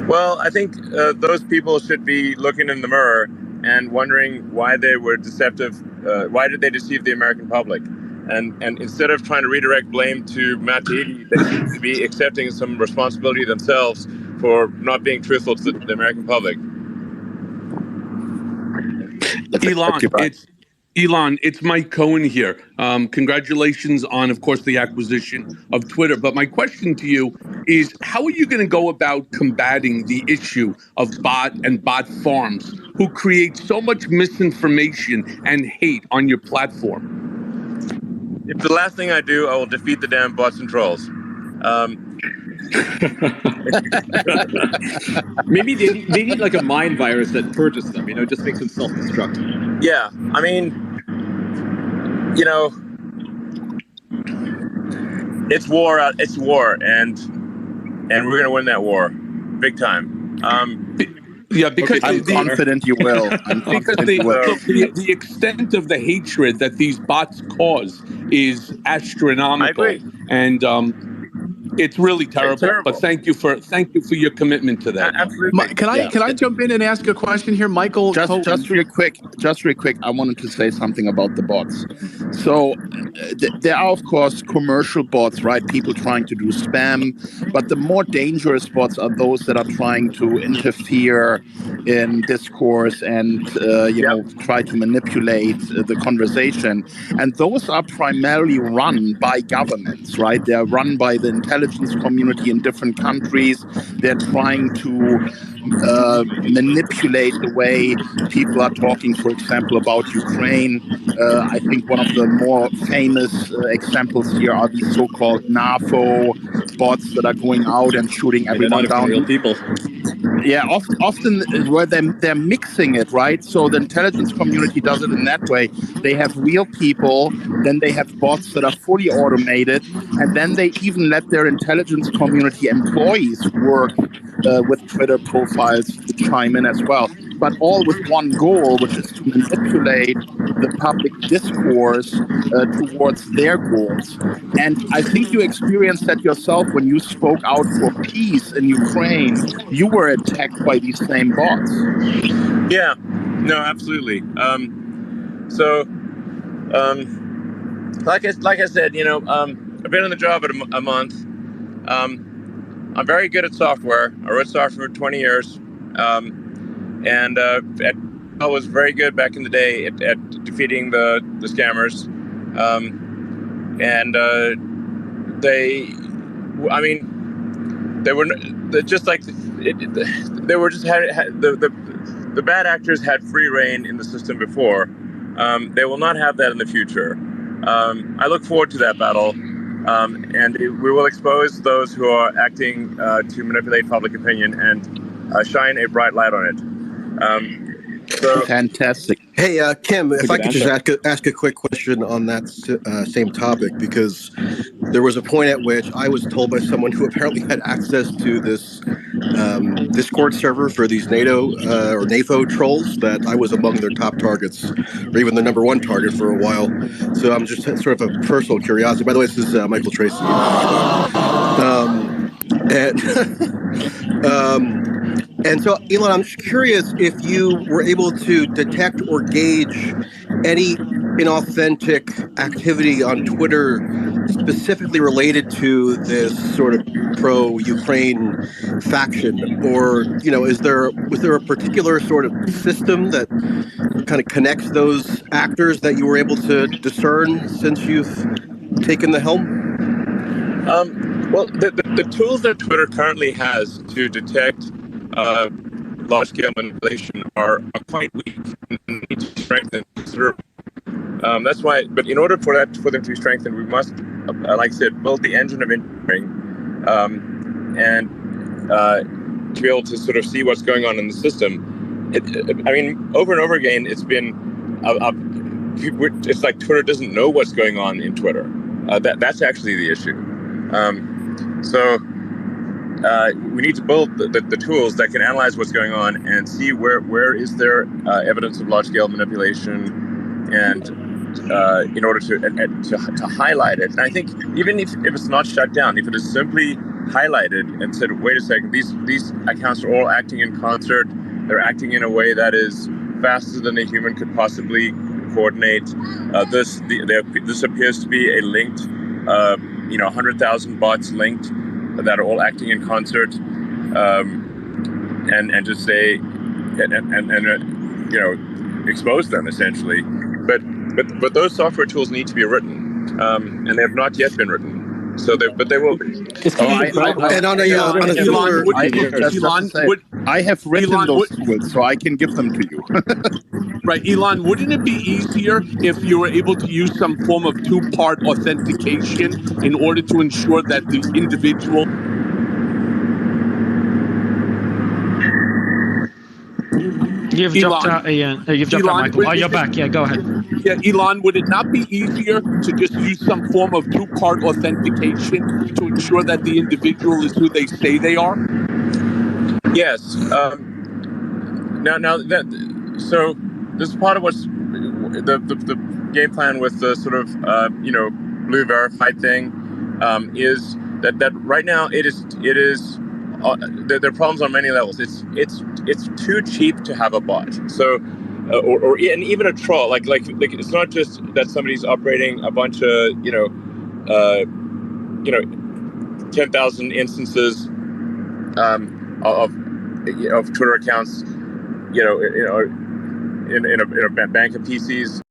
Well, I think those people should be looking in the mirror and wondering why they were deceptive. Why did they deceive the American public? And instead of trying to redirect blame to Matt Taibbi, they seem to be accepting some responsibility themselves for not being truthful to the American public. Elon, it's Mike Cohen here. Congratulations on, of course, the acquisition of Twitter. But my question to you is, how are you going to go about combating the issue of bot farms who create so much misinformation and hate on your platform? If the last thing I do, I will defeat the damn bots and trolls. Maybe they need like a mind virus that purges them, just makes them self-destructive. Yeah, I mean, it's war, and we're going to win that war, big time. Yeah, because I'm confident you will. The extent of the hatred that these bots cause is astronomical. I agree. And It's really terrible. But thank you for your commitment to that. Absolutely. Can I jump in and ask a question here, Michael? Just real quick. I wanted to say something about the bots. So there are, of course, commercial bots, right? People trying to do spam, but the more dangerous bots are those that are trying to interfere in discourse and try to manipulate the conversation. And those are primarily run by governments, right? They're run by the intelligence community in different countries. They're trying to manipulate the way people are talking, for example, about Ukraine. I think one of the more famous examples here are these so-called NAFO bots that are going out and shooting everyone down. Real people. Yeah, often where they're mixing it, right? So the intelligence community does it in that way. They have real people, then they have bots that are fully automated, and then they even let their intelligence community employees work with Twitter profiles to chime in as well. But all with one goal, which is to manipulate the public discourse towards their goals. And I think you experienced that yourself when you spoke out for peace in Ukraine. You were attacked by these same bots. Yeah, no, absolutely. Like I said, I've been on the job a month. I'm very good at software. I wrote software for 20 years. I was very good back in the day at defeating the scammers. The bad actors had free reign in the system before. They will not have that in the future. I look forward to that battle, and we will expose those who are acting to manipulate public opinion and shine a bright light on it. Fantastic. Hey, Kim, if I could just ask a quick question on that same topic, because there was a point at which I was told by someone who apparently had access to this Discord server for these NATO or NAFO trolls that I was among their top targets, or even the number one target for a while. So I'm just sort of a personal curiosity. By the way, this is Michael Tracy. And so, Elon, I'm just curious if you were able to detect or gauge any inauthentic activity on Twitter specifically related to this sort of pro-Ukraine faction, or was there a particular sort of system that kind of connects those actors that you were able to discern since you've taken the helm? Well, the tools that Twitter currently has to detect large-scale manipulation are quite weak and need to be strengthened considerably. That's why. But in order for them to be strengthened, we must, like I said, build the engine of engineering, and to be able to sort of see what's going on in the system. Over and over again, it's been it's like Twitter doesn't know what's going on in Twitter. That's actually the issue. We need to build the tools that can analyze what's going on and see where is there evidence of large-scale manipulation, and in order to highlight it. And I think even if it's not shut down, if it is simply highlighted and said, wait a second, these accounts are all acting in concert. They're acting in a way that is faster than a human could possibly coordinate. This appears to be a linked, 100,000 bots linked that are all acting in concert, and just say, expose them essentially. But those software tools need to be written, and they have not yet been written. But they will be. I have written those tools, so I can give them to you. Right, Elon, wouldn't it be easier if you were able to use some form of two-part authentication in order to ensure that the individual... You've dropped out, Ian. You've dropped out, Michael. Oh, you're back. Yeah, go ahead. Yeah, Elon, would it not be easier to just use some form of two-part authentication to ensure that the individual is who they say they are? Yes. So this is part of what's the game plan with the sort of blue verified thing, is that right now it is there are problems on many levels. It's too cheap to have a bot. So or and even a troll. Like it's not just that somebody's operating a bunch of 10,000 instances of Twitter accounts, in a bank of PCs.